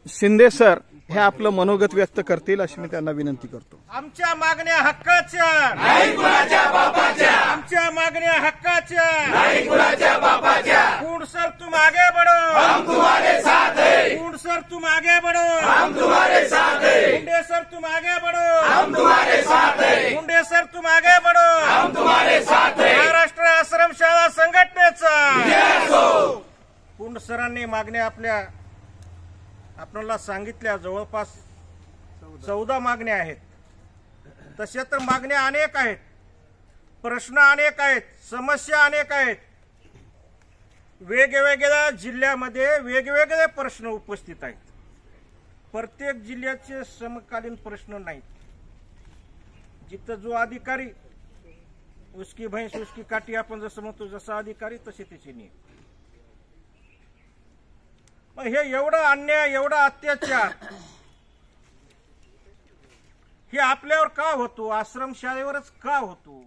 शिंदे सर हे आपलं मनोगत व्यक्त करतील अशी मी त्यांना विनंती करतो. आमच्या मागण्या हक्काच्या नाही कुणाच्या बापाच्या, आमच्या मागण्या हक्काच्या नाही कुणाच्या बापाच्या. पुंड सर तुम आगे बढ़ो, हम तुम्हारे साथ है. पुंड सर तुम आगे बढ़ो, हम तुम्हारे साथ है. मुंडे सर तुम आगे बढ़ो, हम तुम्हारे साथ है. मुंडे सर तुम आगे बढ़ो. हम तुम्हारे साथ है. महाराष्ट्र आश्रमशाळा संघटनेचा जय असो. पुंड सरांनी मागण्या आपल्याला सांगितल्या. जवळपास 14 मागण्या आहेत. तशा तर मागण्या अनेक आहेत, प्रश्न अनेक आहेत, समस्या अनेक आहेत. वेगवेगळ्या जिल्ह्यामध्ये वेगवेगळे प्रश्न उपस्थित आहेत. प्रत्येक जिल्ह्याचे समकालीन प्रश्न नाहीत. जिथं जो अधिकारी उसकी भैंस उसकी काठी आपण जसं म्हणतो, जसा अधिकारी तसे त्याचे नियम. मग हे एवढं अन्याय, एवढा अत्याचार हे आपल्यावर का होतो, आश्रमशाळेवरच का होतो.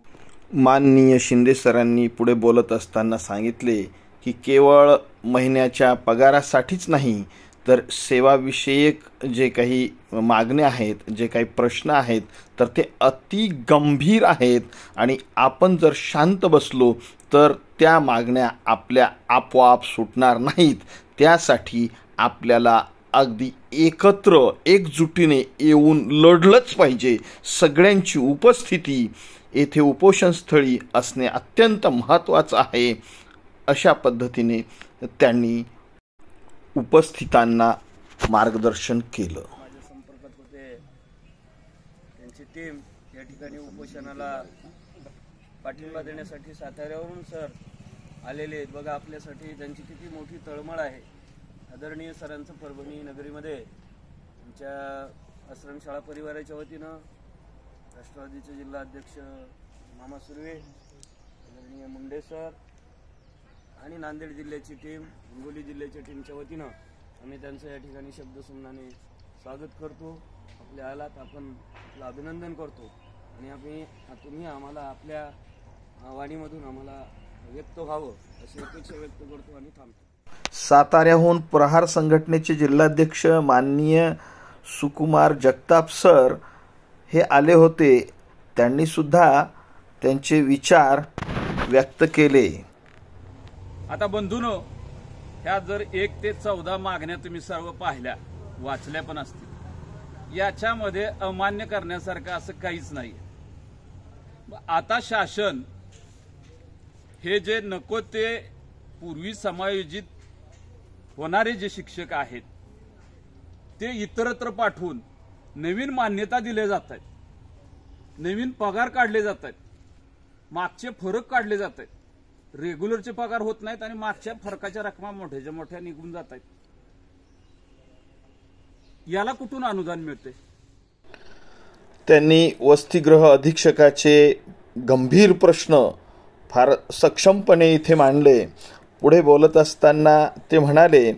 माननीय शिंदे सरांनी पुढे बोलत असताना सांगितले की केवळ महिन्याच्या पगारासाठीच नाही तर सेवाविषयक जे काही मागण्या आहेत, जे काही प्रश्न आहेत तर ते अति गंभीर आहेत आणि आपण जर शांत बसलो तर त्या मागण्या आपल्या आपोआप सुटणार नाहीत. त्यासाठी आपल्याला अगदी एकत्र एकजुटीने येऊन लढलंच पाहिजे. सगळ्यांची उपस्थिती येथे उपोषणस्थळी असणे अत्यंत महत्त्वाचं आहे. अशा पद्धतीने त्यांनी उपस्थितांना मार्गदर्शन केलं. माझ्या संपर्कात होते त्यांची टीम या ठिकाणी उपोषणाला पाठिंबा देण्यासाठी साताऱ्यावरून सर आलेले आहेत. बघा आपल्यासाठी त्यांची किती मोठी तळमळ आहे. आदरणीय सरांचं परभणी नगरीमध्ये आमच्या आश्रमशाळा परिवाराच्या वतीनं राष्ट्रवादीचे जिल्हा अध्यक्ष मामा सुर्वे, आदरणीय मुंडे सर आणि नांदेड जिल्ह्याची टीम, हिंगोली जिल्ह्याच्या टीमच्या वतीनं आम्ही त्यांचं या ठिकाणी शब्दसुमनाने स्वागत करतो. आपले आलात, आपण आपलं अभिनंदन करतो आणि तुम्ही आम्हाला आपल्या वाणीमधून आम्हाला व्यक्त व्हावं अशी अपेक्षा व्यक्त करतो आणि थांबतो. साताऱ्याहून प्रहार संघटनेचे जिल्हाध्यक्ष माननीय सुकुमार जगताप सर हे आले होते. त्यांनी सुद्धा त्यांचे विचार व्यक्त केले. आता बंधूनो, ह्या जर 1 ते 14 मागण्या तुम्ही सर्व पाहिल्या, वाचल्या पण असतील, याच्यामध्ये अमान्य करण्यासारखं असं काहीच नाही. आता शासन हे जे नको ते पूर्वी समायोजित होणारे जे शिक्षक आहेत ते इतरत्र पाठवून नवीन मान्यता दिल्या जात आहेत, नवीन पगार काढले जात आहेत, मागचे फरक काढले जात आहेत. रेग्युलरचे पगार होत नाहीत आणि मागच्या फरकाच्या रकमा मोठ्याच्या मोठ्या निघून जात आहेत. याला कुठून अनुदान मिळते. त्यांनी वसतिगृह अधीक्षकाचे गंभीर प्रश्न फार सक्षमपणे इथे मांडले. पुढे बोलत असताना ते म्हणाले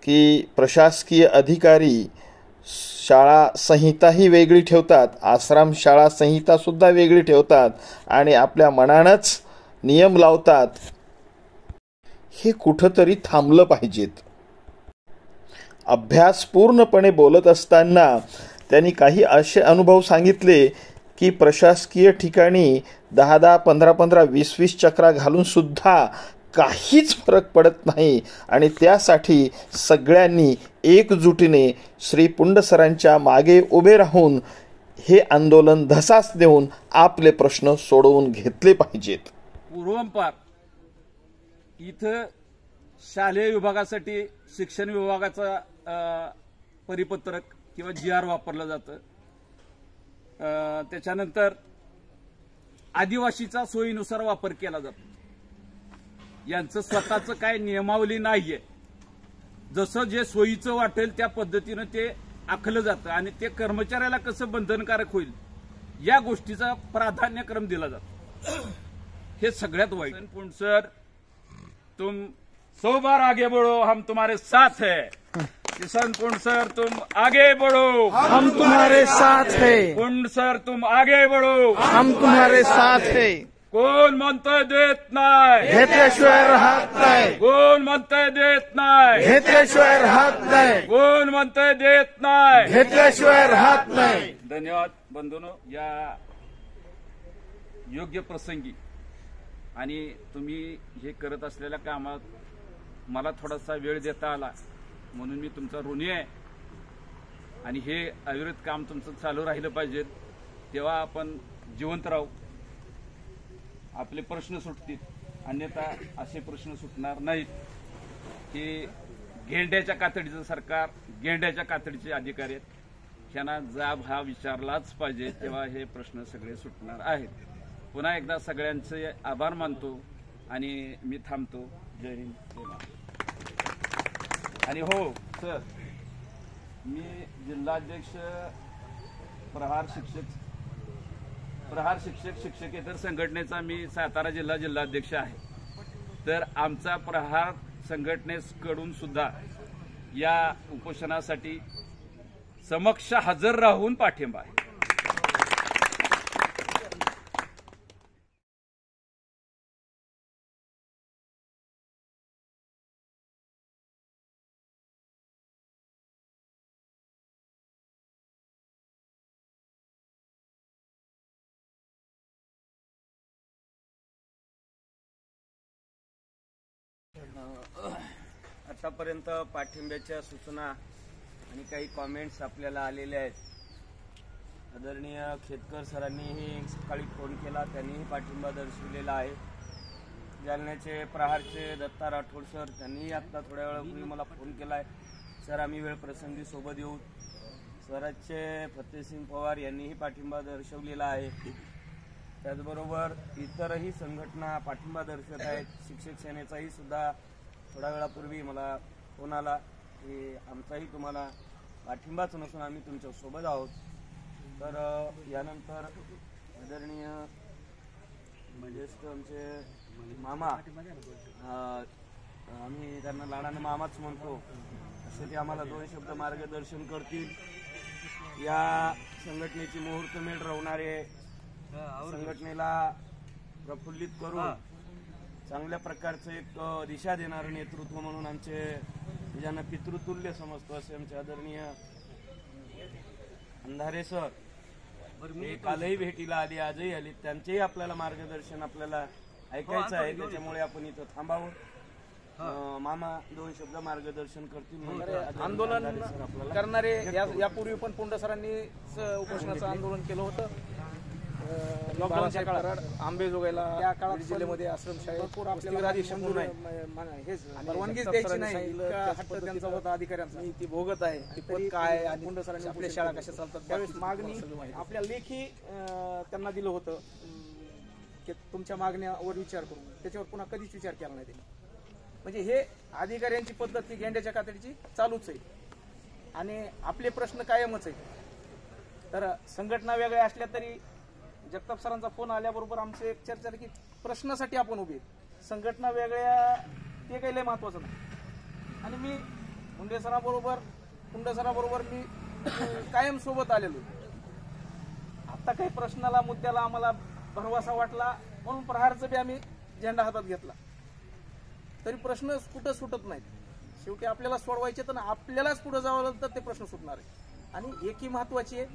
की प्रशासकीय अधिकारी शाळा संहिताही वेगळी ठेवतात, आश्रम शाळा संहितासुद्धा वेगळी ठेवतात आणि आपल्या मनानंच नियम लावतात. हे कुठंतरी थांबलं पाहिजेत. अभ्यास पूर्णपणे बोलत असताना त्यांनी काही असे अनुभव सांगितले की प्रशासकीय ठिकाणी 10-10, 15-15, 20-20 चक्रा घालून सुद्धा काहीच फरक पडत नाही आणि त्यासाठी सगळ्यांनी एकजुटीने श्री पुंड सरांच्या मागे उभे राहून हे आंदोलन धसास देऊन आपले प्रश्न सोडवून घेतले पाहिजेत. पूर्वंपार इथं शालेय विभागासाठी शिक्षण विभागाचा परिपत्रक किंवा GR वापरलं जातं. त्याच्यानंतर आदिवासीचा सोयीनुसार वापर केला जातो. यांचं स्वतःचं काय नियमावली नाहीये. जसं जे सोयीचं वाटेल त्या पद्धतीनं ते आखलं जातं आणि ते कर्मचाऱ्याला कसं बंधनकारक होईल या गोष्टीचा प्राधान्यक्रम दिला जातो. हे सगळ्यात वाईट. पुंड सर, तुम 100 बार आगे बढ़ो, हम तुम्हारे साथ है. किशन पुंड सर, तुम आगे बढ़ो, हम तुम्हारे साथ है. पुंड सर, तुम आगे बढ़ो, हम तुम्हारे साथ है. कोण म्हणतंय देत नाही, घेतल्याशिवाय राहत नाही. कोण म्हणतंय देत नाही, घेतल्याशिवाय राहत नाही. कोण म्हणतंय देत नाही. घेतल्याशिवाय राहत नाही. धन्यवाद बंधूंनो. या योग्य प्रसंगी आणि तुम्ही हे करत असलेल्या कामात मला थोडासा वेळ देता आला म्हणून मी तुमचा ऋणी आहे आणि हे अविरत काम तुमचं चालू राहिलं पाहिजे. तेव्हा आपण जिवंत राहू, आपले प्रश्न सुटतील. अन्यथा असे प्रश्न सुटणार नाहीत की गेंड्याच्या कातडीचं सरकार, गेंड्याच्या कातडीचे अधिकारी आहेत. त्यांना जाब हा विचारलाच पाहिजे, तेव्हा हे प्रश्न सगळे सुटणार आहेत. पुन्हा एकदा सगळ्यांचे आभार मानतो आणि मी थांबतो. जय हिंद, जय महाराष्ट्र. आणि हो सर, मी जिल्हाध्यक्ष प्रहार शिक्षक शिक्षकेतर संघटनेचा मी सातारा जिल्हाध्यक्ष आहे. तर आमचा प्रहार संघटनेकडून सुद्धा या उपोषणासाठी समक्ष हजर राहून पाठिंबा आहे. आतापर्यंत पाठिंब्याच्या सूचना आणि काही कॉमेंट्स आपल्याला आलेले आहेत. आदरणीय खेतकर सरांनीही सकाळी फोन केला, त्यांनीही पाठिंबा दर्शविलेला आहे. जालन्याचे प्रहारचे दत्ता राठोड सर, त्यांनीही आता थोड्या वेळापूर्वी मला फोन केला आहे, सर आम्ही वेळ प्रसंगी सोबत येऊ. स्वराजचे फतेहसिंग पवार यांनीही पाठिंबा दर्शवलेला आहे. त्याचबरोबर इतरही संघटना पाठिंबा दर्शवत आहेत. शिक्षक सेनेचाही सुद्धा थोड्या वेळापूर्वी मला फोन आला की आमचाही तुम्हाला पाठिंबाच नसून आम्ही तुमच्या सोबत आहोत. तर यानंतर आदरणीय ज्येष्ठ आमचे मामा, आम्ही त्यांना लाडाने मामाच म्हणतो, असे ते आम्हाला 2 शब्द मार्गदर्शन करतील. या संघटनेची मुहूर्तमेढ रवणारे, संघटनेला प्रफुल्लित करून चांगल्या प्रकारचं एक दिशा देणारं नेतृत्व म्हणून आमचे ज्यांना पितृतुल्य समजतो असे आमचे आदरणीय अंधारे सर, हे कालही भेटीला आली, आजही आली. त्यांचेही आपल्याला मार्गदर्शन आपल्याला ऐकायचं आहे, त्याच्यामुळे आपण इथं थांबावं. मामा 2 शब्द मार्गदर्शन करतील. आंदोलन करणारे यापूर्वी पण पुंड सरांनी उपोषणाचं आंदोलन केलं होतं. लॉकडाऊनच्या काळात आंबेजोगाईला त्या काळात जिल्ह्यामध्ये आश्रमशाळेत परवानगीच द्यायची नाही, हट्ट त्यांचा होता अधिकाऱ्यांचा. ती भोगत आहे ती पद काय आणि पुंड सरांनी आपल्या शाळा कशा चालतात त्यावेळेस मागणी आपल्या लेखी त्यांना दिलं होतं की तुमच्या मागण्यावर विचार करून, त्याच्यावर पुन्हा कधीच विचार केला नाही त्यांनी. म्हणजे हे अधिकाऱ्यांची पद्धत ती गेंड्याच्या कातडीची चालूच आहे आणि आपले प्रश्न कायमच आहेत. तर संघटना वेगळ्या असल्या तरी जगताप सरांचा फोन आल्याबरोबर आमची एक चर्चा की प्रश्नासाठी आपण उभे, संघटना वेगळ्या ते काही लय महत्वाचं नाही. आणि मी पुंड सराबरोबर मी कायम सोबत आलेलो. आता काही प्रश्नाला मुद्द्याला आम्हाला भरवसा वाटला म्हणून प्रहारचं बी आम्ही झेंडा हातात घेतला. तरी प्रश्न कुठं सुटत नाहीत. शेवटी आपल्याला सोडवायचे तर आपल्यालाच पुढे जावं लागतं, ते प्रश्न सुटणार आहे. आणि एकी महत्वाची आहे.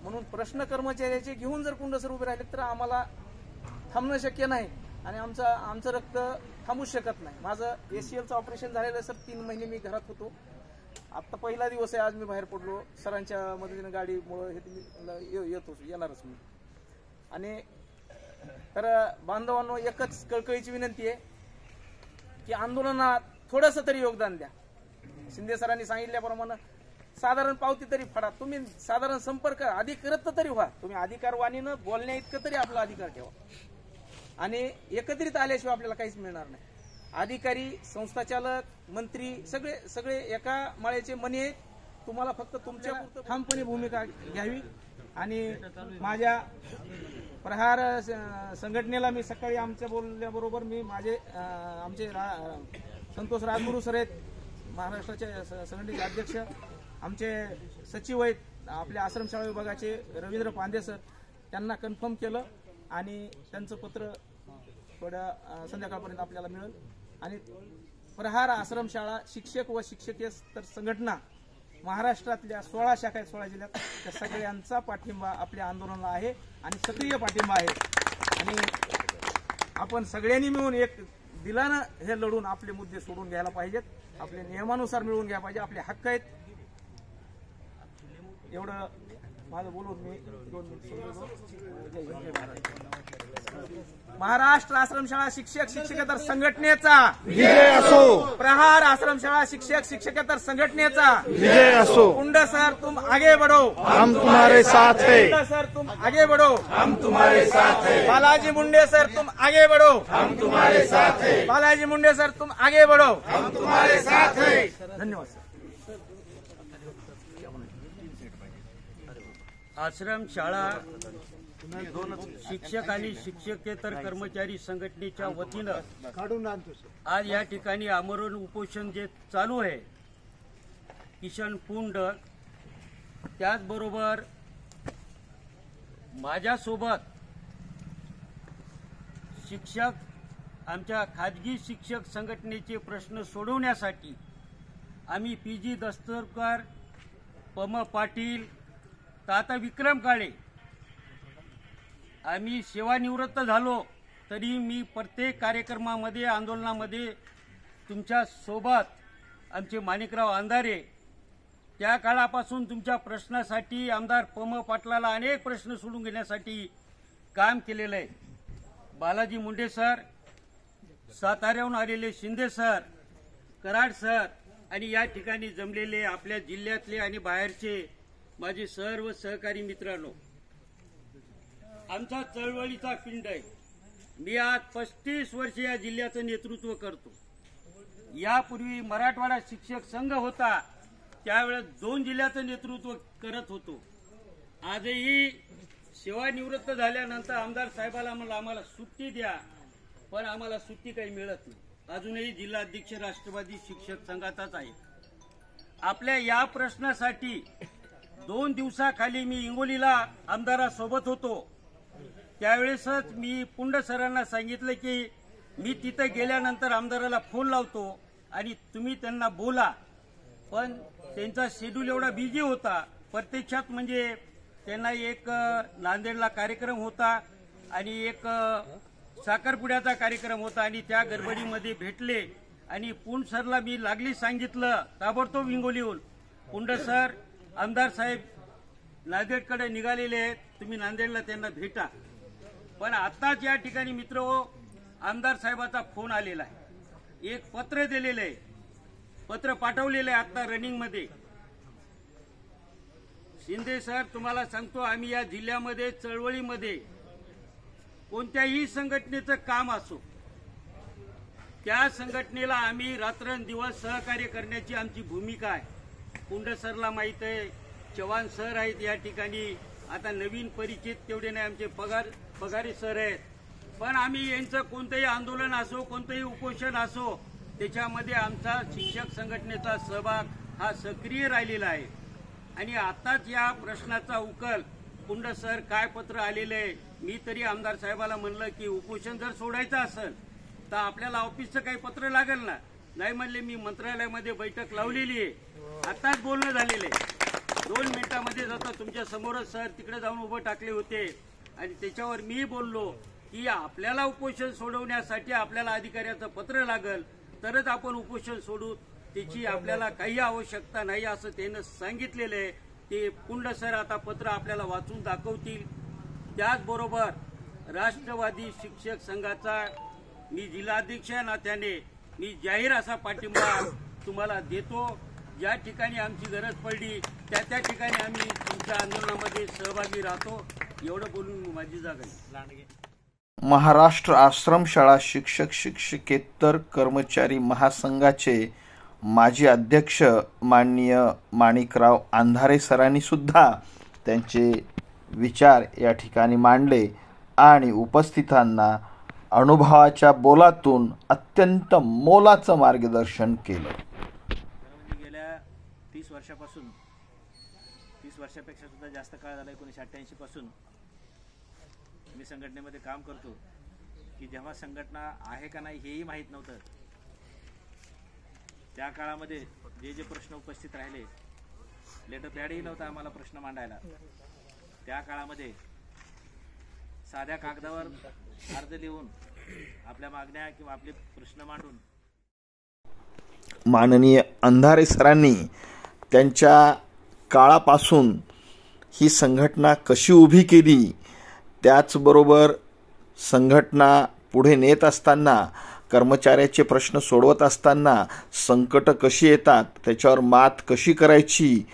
म्हणून प्रश्न कर्मचाऱ्याचे घेऊन जर कुंड सर उभे राहिले तर आम्हाला थांबणं शक्य नाही आणि आमचं रक्त थांबूच शकत नाही. माझं ACLचं ऑपरेशन झालेलं सर 3 महिने मी घरात होतो. आता पहिला दिवस आहे, आज मी बाहेर पडलो. सरांच्या मदतीने गाडीमुळे येणारच मी. आणि तर बांधवांनो, एकच कळकळीची विनंती आहे की आंदोलनात थोडंसं तरी योगदान द्या. शिंदे सरांनी सांगितल्याप्रमाणे साधारण पावती तरी फाडा. तुम्ही साधारण संपर्क अधिकृत तरी व्हा. तुम्ही अधिकारवाणीनं बोलण्या इतकं तरी आपला अधिकार ठेवा. आणि एकत्रित आल्याशिवाय आपल्याला काहीच मिळणार नाही. अधिकारी, संस्थाचालक, मंत्री सगळे एका माळेचे मणी आहेत. तुम्हाला फक्त तुमच्या ठामपणे भूमिका घ्यावी. आणि माझ्या प्रहार संघटनेला मी सकाळी आमच्या बोलल्याबरोबर मी आमचे संतोष राजगुरू सर आहेत, महाराष्ट्राचे संघटनेचे अध्यक्ष, आमचे सचिव आहेत आपल्या आश्रमशाळा विभागाचे रवींद्र पांदे सर, त्यांना कन्फर्म केलं आणि त्यांचं पत्र थोड्या संध्याकाळपर्यंत आपल्याला मिळेल. आणि प्रहार आश्रमशाळा शिक्षक व शिक्षकेतर संघटना महाराष्ट्रातल्या 16 शाखा आहेत 16 जिल्ह्यात, त्या सगळ्यांचा पाठिंबा आपल्या आंदोलनाला आहे आणि सक्रिय पाठिंबा आहे. आणि आपण सगळ्यांनी मिळून एक दिलानं हे लढून आपले मुद्दे सोडून घ्यायला पाहिजेत. आपले नियमानुसार मिळवून घ्यायला पाहिजे. आपले हक्क आहेत. एवढं माझं बोलून मी 2 मिनिट महाराष्ट्र आश्रमशाळा शिक्षक शिक्षकेतर संघटनेचा विजय असो. प्रहार आश्रमशाळा शिक्षक शिक्षकेतर संघटनेचा विजय असो. कुंड सर तुम आगे बढ़ो, हम तुम्हारे साथ हैं. कुंड सर तुम आगे बढ़ो, हम तुम्हारे साथ हैं. बालाजी मुंडे सर तुम आगे बढ़ो, हम तुम्हारे साथ हैं. बालाजी मुंडे सर तुम आगे बढ़ो. हम तुम्हारे साथ हैं. धन्यवाद सर. आश्रमशाळा शिक्षक आणि शिक्षकेतर कर्मचारी संघटनेच्या वतीनं आज या ठिकाणी आमरण उपोषण जे चालू आहे किशन पुंड, त्याचबरोबर माझ्यासोबत शिक्षक आमच्या खाजगी शिक्षक संघटनेचे प्रश्न सोडवण्यासाठी आम्ही PG दस्तुरकर, पम पाटील, ताता विक्रम काळे आम्ही सेवानिवृत्त झालो तरी मी प्रत्येक कार्यक्रमामध्ये आंदोलनामध्ये तुमच्या सोबत आमचे माणिकराव अंधारे त्या काळापासून तुमच्या प्रश्नासाठी आमदार पम पाटलाला अनेक प्रश्न सोडून घेण्यासाठी काम केलेलं आहे. बालाजी मुंडे सर, साताऱ्याहून आलेले शिंदे सर, कराड सर आणि या ठिकाणी जमलेले आपल्या जिल्ह्यातले आणि बाहेरचे माझे सर्व सहकारी मित्रांनो, आमचा चळवळीचा पिंड आहे. मी आज 35 वर्ष या जिल्ह्याचं नेतृत्व करतो. यापूर्वी मराठवाडा शिक्षक संघ होता त्यावेळेस 2 जिल्ह्याचं नेतृत्व करत होतो. आजही सेवानिवृत्त झाल्यानंतर आमदार साहेबाला म्हणलं आम्हाला सुट्टी द्या, पण आम्हाला सुट्टी काही मिळत नाही. अजूनही जिल्हाध्यक्ष राष्ट्रवादी शिक्षक संघाचाच आहे. आपल्या या प्रश्नासाठी 2 दिवसाखाली मी हिंगोलीला आमदारासोबत होतो. त्यावेळेसच मी पुंड सरांना सांगितलं की मी तिथे गेल्यानंतर आमदाराला फोन लावतो आणि तुम्ही त्यांना बोला. पण त्यांचा शेड्यूल एवढा बिझी होता. प्रत्यक्षात म्हणजे त्यांना एक नांदेडला कार्यक्रम होता आणि एक साखरपुड्याचा कार्यक्रम होता आणि त्या गडबडीमध्ये भेटले आणि पुंड सरला मी लागली सांगितलं ताबडतोब हिंगोलीहून, पुंड सर आमदार साहेब नांदेडकडे निघालेले आहेत, तुम्ही नांदेडला त्यांना भेटा. पण आताच या ठिकाणी मित्र आमदार साहेबाचा फोन आलेला आहे. एक पत्र दिलेलं आहे, पत्र पाठवलेलं आहे आता रनिंगमध्ये. शिंदे सर तुम्हाला सांगतो, आम्ही या जिल्ह्यामध्ये चळवळीमध्ये कोणत्याही संघटनेचं काम असो त्या संघटनेला आम्ही रात्रंदिवस सहकार्य करण्याची आमची भूमिका आहे. पुंड सरला माहित आहे, चव्हाण सर आहेत या ठिकाणी, आता नवीन परिचित तेवढे नाही आमचे पगारी सर आहेत. पण आम्ही यांचं कोणतंही आंदोलन असो कोणतंही उपोषण असो त्याच्यामध्ये आमचा शिक्षक संघटनेचा सहभाग हा सक्रिय राहिलेला आहे. आणि आताच या प्रश्नाचा उकल पुंड सर काय पत्र आलेलं आहे, मी तरी आमदार साहेबाला म्हणलं की उपोषण जर सोडायचं असेल तर आपल्याला ऑफिसचं काही पत्र लागेल ना. नाही म्हणले मी मंत्रालयामध्ये बैठक लावलेली आहे, आताच बोलणं झालेलं आहे. 2 मिनिटामध्ये जाता तुमच्या समोरच सर तिकडे जाऊन उभं टाकले होते आणि त्याच्यावर मी बोललो की आपल्याला उपोषण सोडवण्यासाठी आपल्याला अधिकाऱ्याचं पत्र लागल तरच आपण उपोषण सोडू, त्याची आपल्याला काही आवश्यकता नाही असं त्यानं सांगितलेलं आहे. ते पुंड सर आता पत्र आपल्याला वाचून दाखवतील. त्याचबरोबर राष्ट्रवादी शिक्षक संघाचा मी जिल्हाध्यक्ष या नात्याने मी जाहीर असा पाठिंबा तुम्हाला देतो. ज्या ठिकाणी आमची गरज पडली त्या ठिकाणी आम्ही तुमच्या आंदोलनामध्ये सहभागी राहतो. एवढं बोलून माझी जागा. महाराष्ट्र आश्रमशाळा शिक्षक शिक्षकेतर कर्मचारी महासंघाचे माजी अध्यक्ष माननीय माणिकराव अंधारे सरांनी सुद्धा त्यांचे विचार या ठिकाणी मांडले आणि उपस्थितांना अनुभवाच्या बोलातून अत्यंत मोलाचं मार्गदर्शन केलं. गेल्या 30 वर्षापासून 30 वर्षापेक्षा सुद्धा जास्त काळ झाला 1988 पासून मी संघटनेमध्ये काम करतो. की जेव्हा संघटना आहे का नाही हेही माहीत नव्हतं. त्या काळामध्ये जे प्रश्न उपस्थित राहिले लेटर पॅडही नव्हता आम्हाला प्रश्न मांडायला. त्या काळामध्ये साध्या कागदावर अर्ज लिहून आपल्या मागण्या किंवा आपले प्रश्न मांडून माननीय अंधारे सरांनी त्यांच्या काळापासून ही संघटना कशी उभी केली, त्याचबरोबर संघटना पुढे नेत असताना कर्मचाऱ्याचे प्रश्न सोडवत असताना संकट कशी येतात त्याच्यावर मात कशी करायची,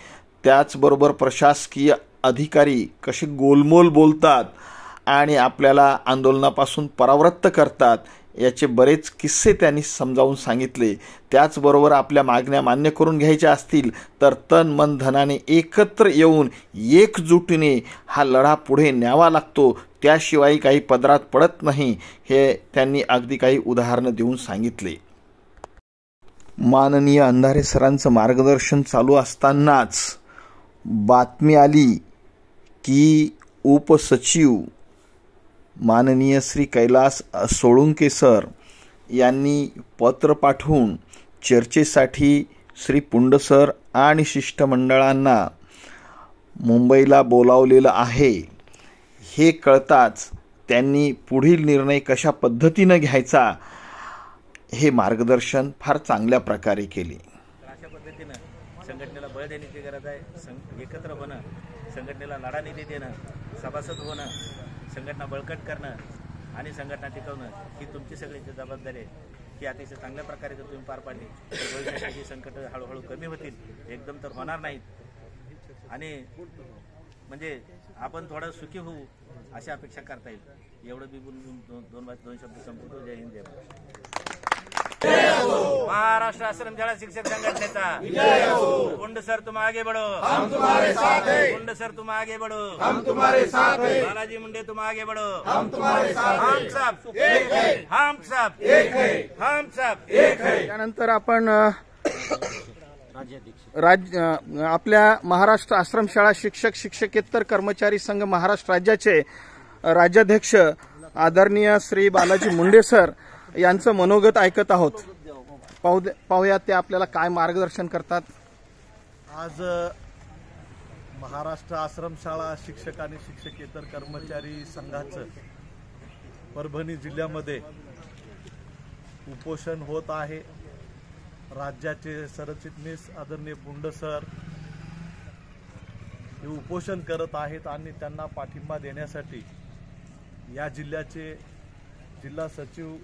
त्याचबरोबर प्रशासकीय अधिकारी कसे गोलमोल बोलतात आणि आपल्याला आंदोलनापासून परावृत्त करतात याचे बरेच किस्से त्यांनी समजावून सांगितले. त्याचबरोबर आपल्या मागण्या मान्य करून घ्यायच्या असतील तर तन मन धनाने एकत्र येऊन एकजुटीने हा लढा पुढे न्यावा लागतो, त्याशिवाय काही पदरात पडत नाही, हे त्यांनी अगदी काही उदाहरणं देऊन सांगितले. माननीय अंधारे सरांचं मार्गदर्शन चालू असतानाच बातमी आली की उपसचिव माननीय श्री कैलास सोळुंके सर यांनी पत्र पाठवून चर्चेसाठी श्री पुंड सर आणि शिष्टमंडळांना मुंबईला बोलावलेलं आहे. हे कळताच त्यांनी पुढील निर्णय कशा पद्धतीनं घ्यायचा हे मार्गदर्शन फार चांगल्या प्रकारे केले. अशा पद्धतीनं संघटनेला बळ देण्याची गरज आहे. एकत्र होणं, संघटनेला लढा निधी देणं, सभासद होणं, संघटना बळकट करणं आणि संघटना टिकवणं ही तुमची सगळ्यांची जबाबदारी आहे. ही अतिशय चांगल्या प्रकारे जर तुम्ही पार पाडली तर भविष्यात ही संकट हळूहळू कमी होतील, एकदम तर होणार नाहीत. आणि म्हणजे आपण थोडं सुखी होऊ अशी अपेक्षा करता येईल. एवढं बी बोलून दोन शब्द संपवतो. जय हिंद, जय महाराष्ट्र आश्रमशाला शिक्षक संघटनेचा पुंड सर तुम आगे बढ़ो, हम तुम्हारे साथ हैं. पुंड सर तुम आगे बढ़ो, हम तुम्हारे साथ हैं. बालाजी मुंडे तुम आगे बढ़ो, हम तुम्हारे साथ हैं. हम सब एक है, हम सब एक है, हम सब एक है. त्यानंतर आपण आपल्या महाराष्ट्र आश्रमशाळा शिक्षक शिक्षकेतर कर्मचारी संघ महाराष्ट्र राज्याचे राज्याध्यक्ष आदरणीय श्री बालाजी मुंडे सर यांचं मनोगत ऐकत आहोत. पाहूया ते आपल्याला काय मार्गदर्शन करतात. आज महाराष्ट्र आश्रमशाळा शिक्षक आणि शिक्षकेतर कर्मचारी संघाचं परभणी जिल्ह्यामध्ये उपोषण होत आहे. राज्याचे सरचिटणीस आदरणीय पुंड सर हे उपोषण करत आहेत आणि त्यांना पाठिंबा देण्यासाठी या जिल्ह्याचे जिल्हा सचिव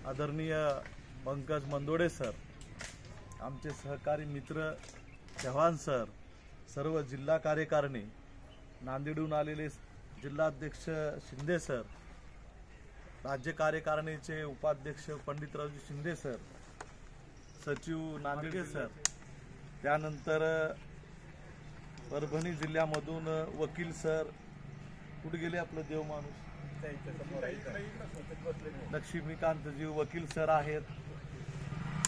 आदरणीय पंकज मंदोडे सर, आमचे सहकारी मित्र चव्हाण सर, सर्व जिल्हा कार्यकारिणी, नांदेडहून आलेले जिल्हाध्यक्ष शिंदे सर, राज्य कार्यकारिणीचे उपाध्यक्ष पंडितरावजी शिंदे सर, सचिव नांदेडे सर, त्यानंतर परभणी जिल्ह्यामधून वकील सर, कुठे गेले आपलं देव माणूस, लक्ष्मीकांतजी वकील सर आहेत.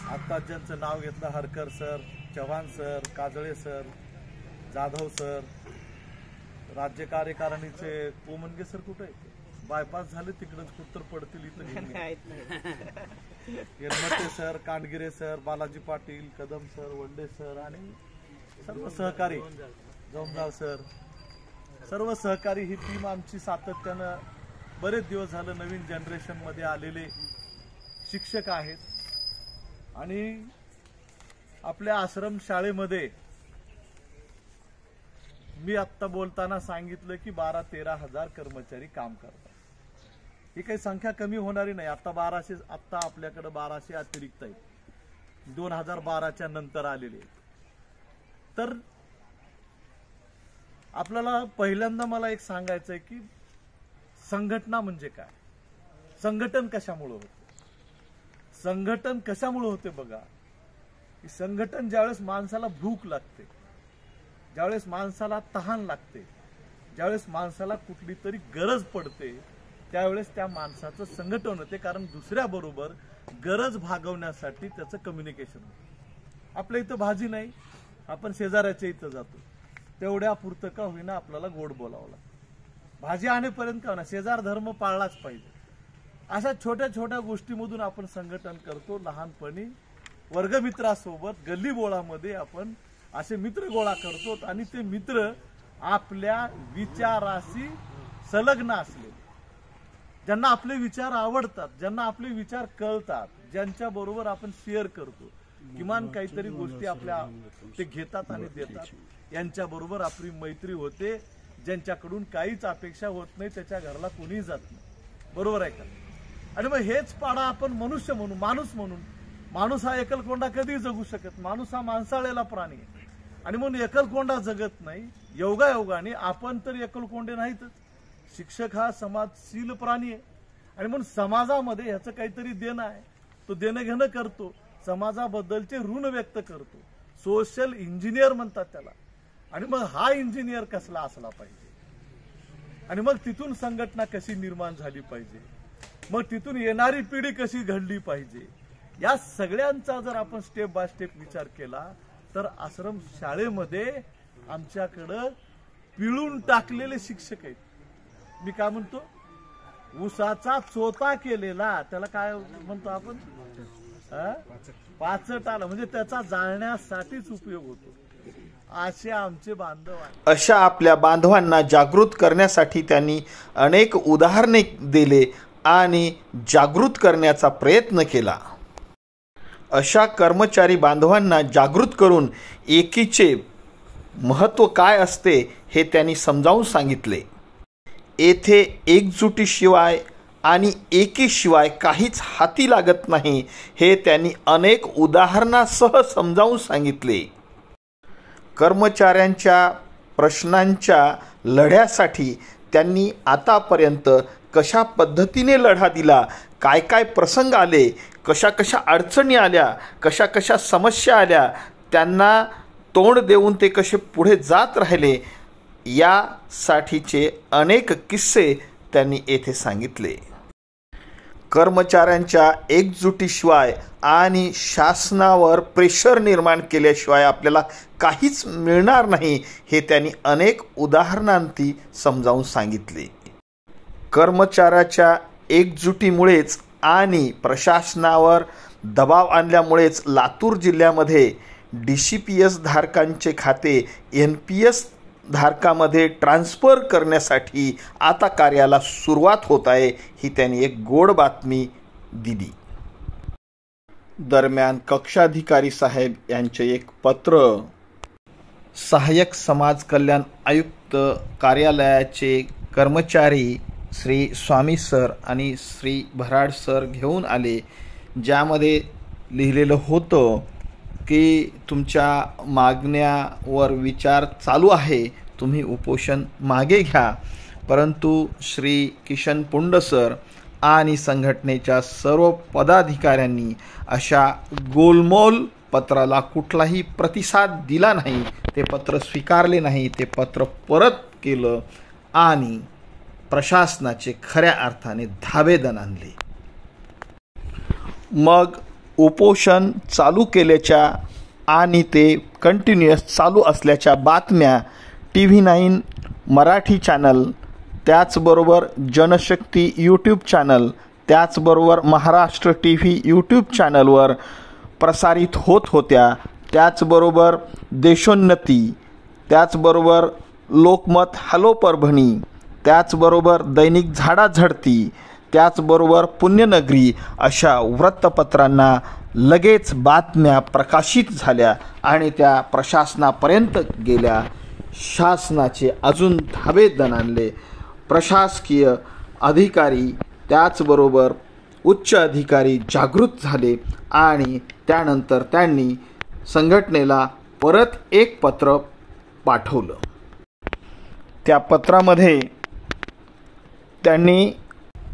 आता ज्यांचं नाव घेतलं Harkar sir, Chavan sir, Kajale sir, Jadhav sir, राज्य कार्यकारिणीचे कोमनगे सर कुठे आहेत, बायपास झाले तिकडच कुठतर पडतील इथं, Yelmate sir, Kandgire sir, Balaji Patil, Kadam sir, Wande sir आणि सर्व सहकारी जोमदार सर, सर्व सहकारी ही टीम आमची सातत्यानं बरेच दिवस झालं नवीन जनरेशन मध्ये आलेले शिक्षक आहेत आणि आपल्या आश्रम शाळेमध्ये मी आत्ता बोलताना सांगितलं की 12-13 हजार कर्मचारी काम करतात. ही काही संख्या कमी होणारी नाही. आता आपल्याकडे 1200 अतिरिक्त आहेत, 2012च्या नंतर आलेले. तर आपल्याला पहिल्यांदा मला एक सांगायचं आहे की संघटना म्हणजे काय, संघटन कशामुळे होते. संघटन कशामुळे होते बघा, की संघटन ज्यावेळेस माणसाला भूक लागते, ज्यावेळेस माणसाला तहान लागते, ज्यावेळेस माणसाला कुठली तरी गरज पडते, त्यावेळेस त्या माणसाचं संघटन होते. कारण दुसऱ्याबरोबर गरज भागवण्यासाठी त्याचं कम्युनिकेशन होतं. आपल्या इथं भाजी नाही, आपण शेजाऱ्याच्या इथं जातो, तेवढ्या पुरतं का होईना आपल्याला गोड बोलावं लागतं. भाजी आणेपर्यंत का होईना शेजार धर्म पाळलाच पाहिजे. अशा छोट्या छोट्या गोष्टीमधून आपण संघटन करतो. लहानपणी वर्गमित्रासोबत गल्ली बोळामध्ये आपण असे मित्र गोळा करतो आणि ते मित्र आपल्या विचाराशी संलग्न असले, ज्यांना आपले विचार आवडतात, ज्यांना आपले विचार कळतात, ज्यांच्या बरोबर आपण शेअर करतो, किमान काहीतरी गोष्टी आपल्या ते घेतात आणि देतात, यांच्या बरोबर आपली मैत्री होते. ज्यांच्याकडून काहीच अपेक्षा होत नाही त्याच्या घराला कोणीही जात नाही. बरोबर आहे का? आणि मग हेच पाडा आपण मनुष्य म्हणून, माणूस म्हणून. माणूस हा एकलकोंडा कधी जगू शकत. माणूस हा माणसाळलेला प्राणी आहे आणि म्हणून एकलकोंडा जगत नाही. योगायोगाने आपण तर एकलकोंडे नाहीतच. शिक्षक हा समाजशील प्राणी आहे आणि म्हणून समाजामध्ये ह्याचं काहीतरी देणं आहे, तो देणं घेणं करतो, समाजाबद्दलचे ऋण व्यक्त करतो. सोशल इंजिनियर म्हणतात त्याला. आणि मग हा इंजिनियर कसला असला पाहिजे आणि मग तिथून संघटना कशी निर्माण झाली पाहिजे, मग तिथून येणारी पिढी कशी घडली पाहिजे, या सगळ्यांचा जर आपण स्टेप बाय स्टेप विचार केला तर आश्रम शाळेमध्ये आमच्याकडं पिळून टाकलेले शिक्षक आहेत. मी काय म्हणतो, ऊसाचा चोता केलेला, त्याला काय म्हणतो आपण, पाचट आला म्हणजे त्याचा जाळण्यासाठीच उपयोग होतो. असे आमचे बांधव आहेत. अशा आपल्या बांधवांना जागृत करण्यासाठी त्यांनी अनेक उदाहरणे दिले आणि जागृत करण्याचा प्रयत्न केला. अशा कर्मचारी बांधवांना जागृत करून एकीचे महत्त्व काय असते हे त्यांनी समजावून सांगितले. येथे एकजुटीशिवाय आणि एकीशिवाय काहीच हाती लागत नाही हे त्यांनी अनेक उदाहरणासह समजावून सांगितले. कर्मचाऱ्यांच्या प्रश्नांच्या लढ्यासाठी त्यांनी आतापर्यंत कशा पद्धतीने लढा दिला, काय काय प्रसंग आले, कशा कशा अडचणी आल्या, कशा कशा समस्या आल्या, त्यांना तोंड देऊन ते कसे पुढे जात राहिले, यासाठीचे अनेक किस्से त्यांनी येथे सांगितले. कर्मचाऱ्यांच्या एकजुटीशिवाय आणि शासनावर प्रेशर निर्माण केल्याशिवाय आपल्याला काहीच मिळणार नाही हे त्यांनी अनेक उदाहरणांती समजावून सांगितले. कर्मचाऱ्याच्या एकजुटीमुळेच आणि प्रशासनावर दबाव आणल्यामुळेच लातूर जिल्ह्यामध्ये DCPS धारकांचे खाते NPS धारकामध्ये ट्रान्सफर करण्यासाठी आता कार्याला सुरुवात होत आहे, ही त्यांनी एक गोड बातमी दिली. दरम्यान कक्षाधिकारी साहेब यांचे एक पत्र सहाय्यक समाज कल्याण आयुक्त कार्यालयाचे कर्मचारी श्री स्वामी सर आणि श्री भराड सर घेऊन आले, ज्यामध्ये लिहिलेलं होतं की तुमच्या मागण्यावर विचार चालू आहे, तुम्ही उपोषण मागे घ्या. परंतु श्री किशन पुंड सर आणि संघटनेच्या सर्व पदाधिकाऱ्यांनी अशा गोलमोल पत्राला कुठलाही प्रतिसाद दिला नाही. ते पत्र स्वीकारले नाही, ते पत्र परत केलं आणि प्रशासनाचे खऱ्या अर्थाने धाबेदन आणले. मग उपोषण चालू केल्याच्या आणि ते कंटिन्युअस चालू असल्याच्या बातम्या TV9 मराठी चॅनल, त्याचबरोबर जनशक्ती यूट्यूब चॅनल, त्याचबरोबर महाराष्ट्र TV यूट्यूब चॅनलवर प्रसारित होत होत्या. त्याचबरोबर देशोन्नती, त्याचबरोबर लोकमत हॅलो परभणी, त्याचबरोबर दैनिक झाडाझडती, त्याचबरोबर पुण्यनगरी अशा वृत्तपत्रांना लगेच बातम्या प्रकाशित झाल्या आणि त्या प्रशासनापर्यंत गेल्या. शासनाचे अजून धाबे दणाणले. प्रशासकीय अधिकारी त्याचबरोबर उच्च अधिकारी जागृत झाले आणि त्यानंतर त्यांनी संघटनेला परत एक पत्र पाठवलं. त्या पत्रामध्ये त्यांनी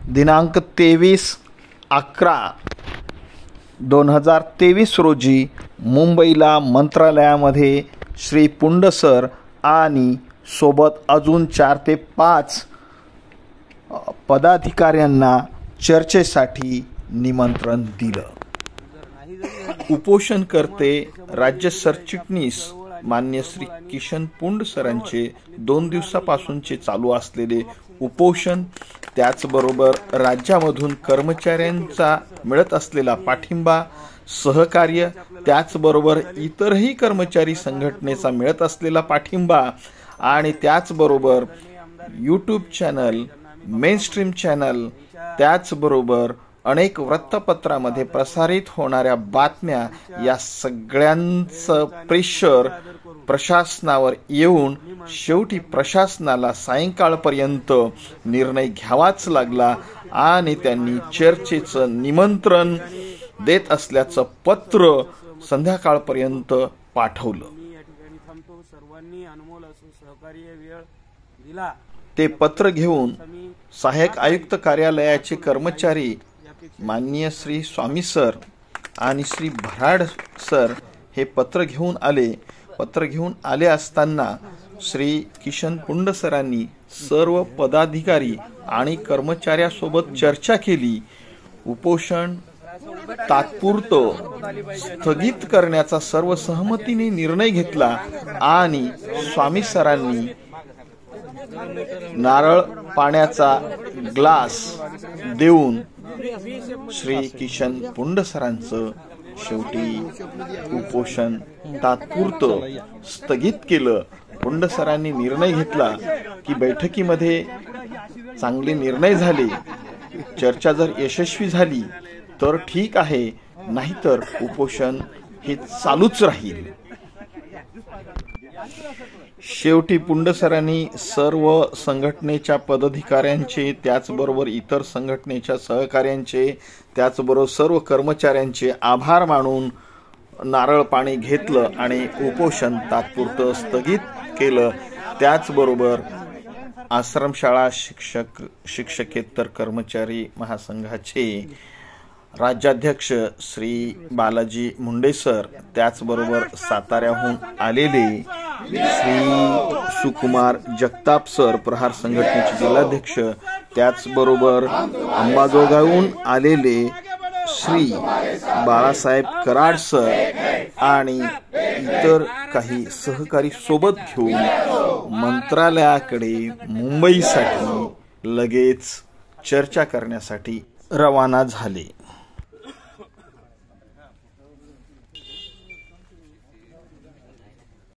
दिनांक 23/11/2023 रोजी मुंबईला मंत्रालयामध्ये श्री पुंड सर आणि सोबत अजून 4 ते 5 पदाधिकाऱ्यांना चर्चेसाठी निमंत्रण दिलं. उपोषणकर्ते राज्य सरचिटणीस मान्य श्री किशन पुंड सरांचे 2 दिवसापासूनचे चालू असलेले उपोषण, त्याचबरोबर राज्यामधून कर्मचाऱ्यांचा मिळत असलेला पाठिंबा, सहकार्य, त्याचबरोबर इतरही कर्मचारी संघटनेचा मिळत असलेला पाठिंबा आणि त्याचबरोबर यूट्यूब चॅनल, मेनस्ट्रीम चॅनल, त्याचबरोबर अनेक वृत्तपत्रामध्ये प्रसारित होणाऱ्या बातम्या या सगळ्यांचं प्रेशर प्रशासनावर येऊन शेवटी प्रशासनाला सायंकाळपर्यंत निर्णय घ्यावाच लागला आणि त्यांनी चर्चेचं निमंत्रण देत असल्याचं पत्र संध्याकाळपर्यंत पाठवलं. सर्वांनी अनमोल असं सहकार्य वेळ दिला. ते पत्र घेऊन सहाय्यक आयुक्त कार्यालयाचे कर्मचारी माननीय श्री स्वामी सर आणि श्री भराड सर हे पत्र घेऊन आले. पत्र घेऊन आले असताना श्री किशन पुंड सरांनी सर्व पदाधिकारी आणि कर्मचाऱ्यासोबत चर्चा केली. उपोषण तात्पुरतं स्थगित करण्याचा सर्वसहमतीने निर्णय घेतला आणि स्वामी सरांनी नारळ पाण्याचा ग्लास देऊन श्री किशन पुंड सरांचं शेवटी उपोषण तात्पुरतं स्थगित केलं. पुंड सरांनी निर्णय घेतला की बैठकीमध्ये चांगले निर्णय झाले, चर्चा जर यशस्वी झाली तर ठीक आहे, नाहीतर उपोषण हे चालूच राहील. शेवटी पुंड सरांनी सर्व संघटनेच्या पदाधिकाऱ्यांचे, त्याचबरोबर इतर संघटनेच्या सहकाऱ्यांचे, त्याचबरोबर सर्व कर्मचाऱ्यांचे आभार मानून नारळ पाणी घेतलं आणि उपोषण तात्पुरतं स्थगित केलं. त्याचबरोबर आश्रमशाळा शिक्षकेतर कर्मचारी महासंघाचे राज्याध्यक्ष श्री बालाजी मुंडे सर, त्याचबरोबर साताऱ्याहून आलेले श्री सुकुमार जगताप सर प्रहार संघटनेचे जिल्हाध्यक्ष, त्याचबरोबर अंबाजोगाईहून आलेले श्री बाळासाहेब कराड सर आणि इतर काही सहकारी सोबत घेऊन मंत्रालयाकडे मुंबईसाठी लगेच चर्चा करण्यासाठी रवाना झाले.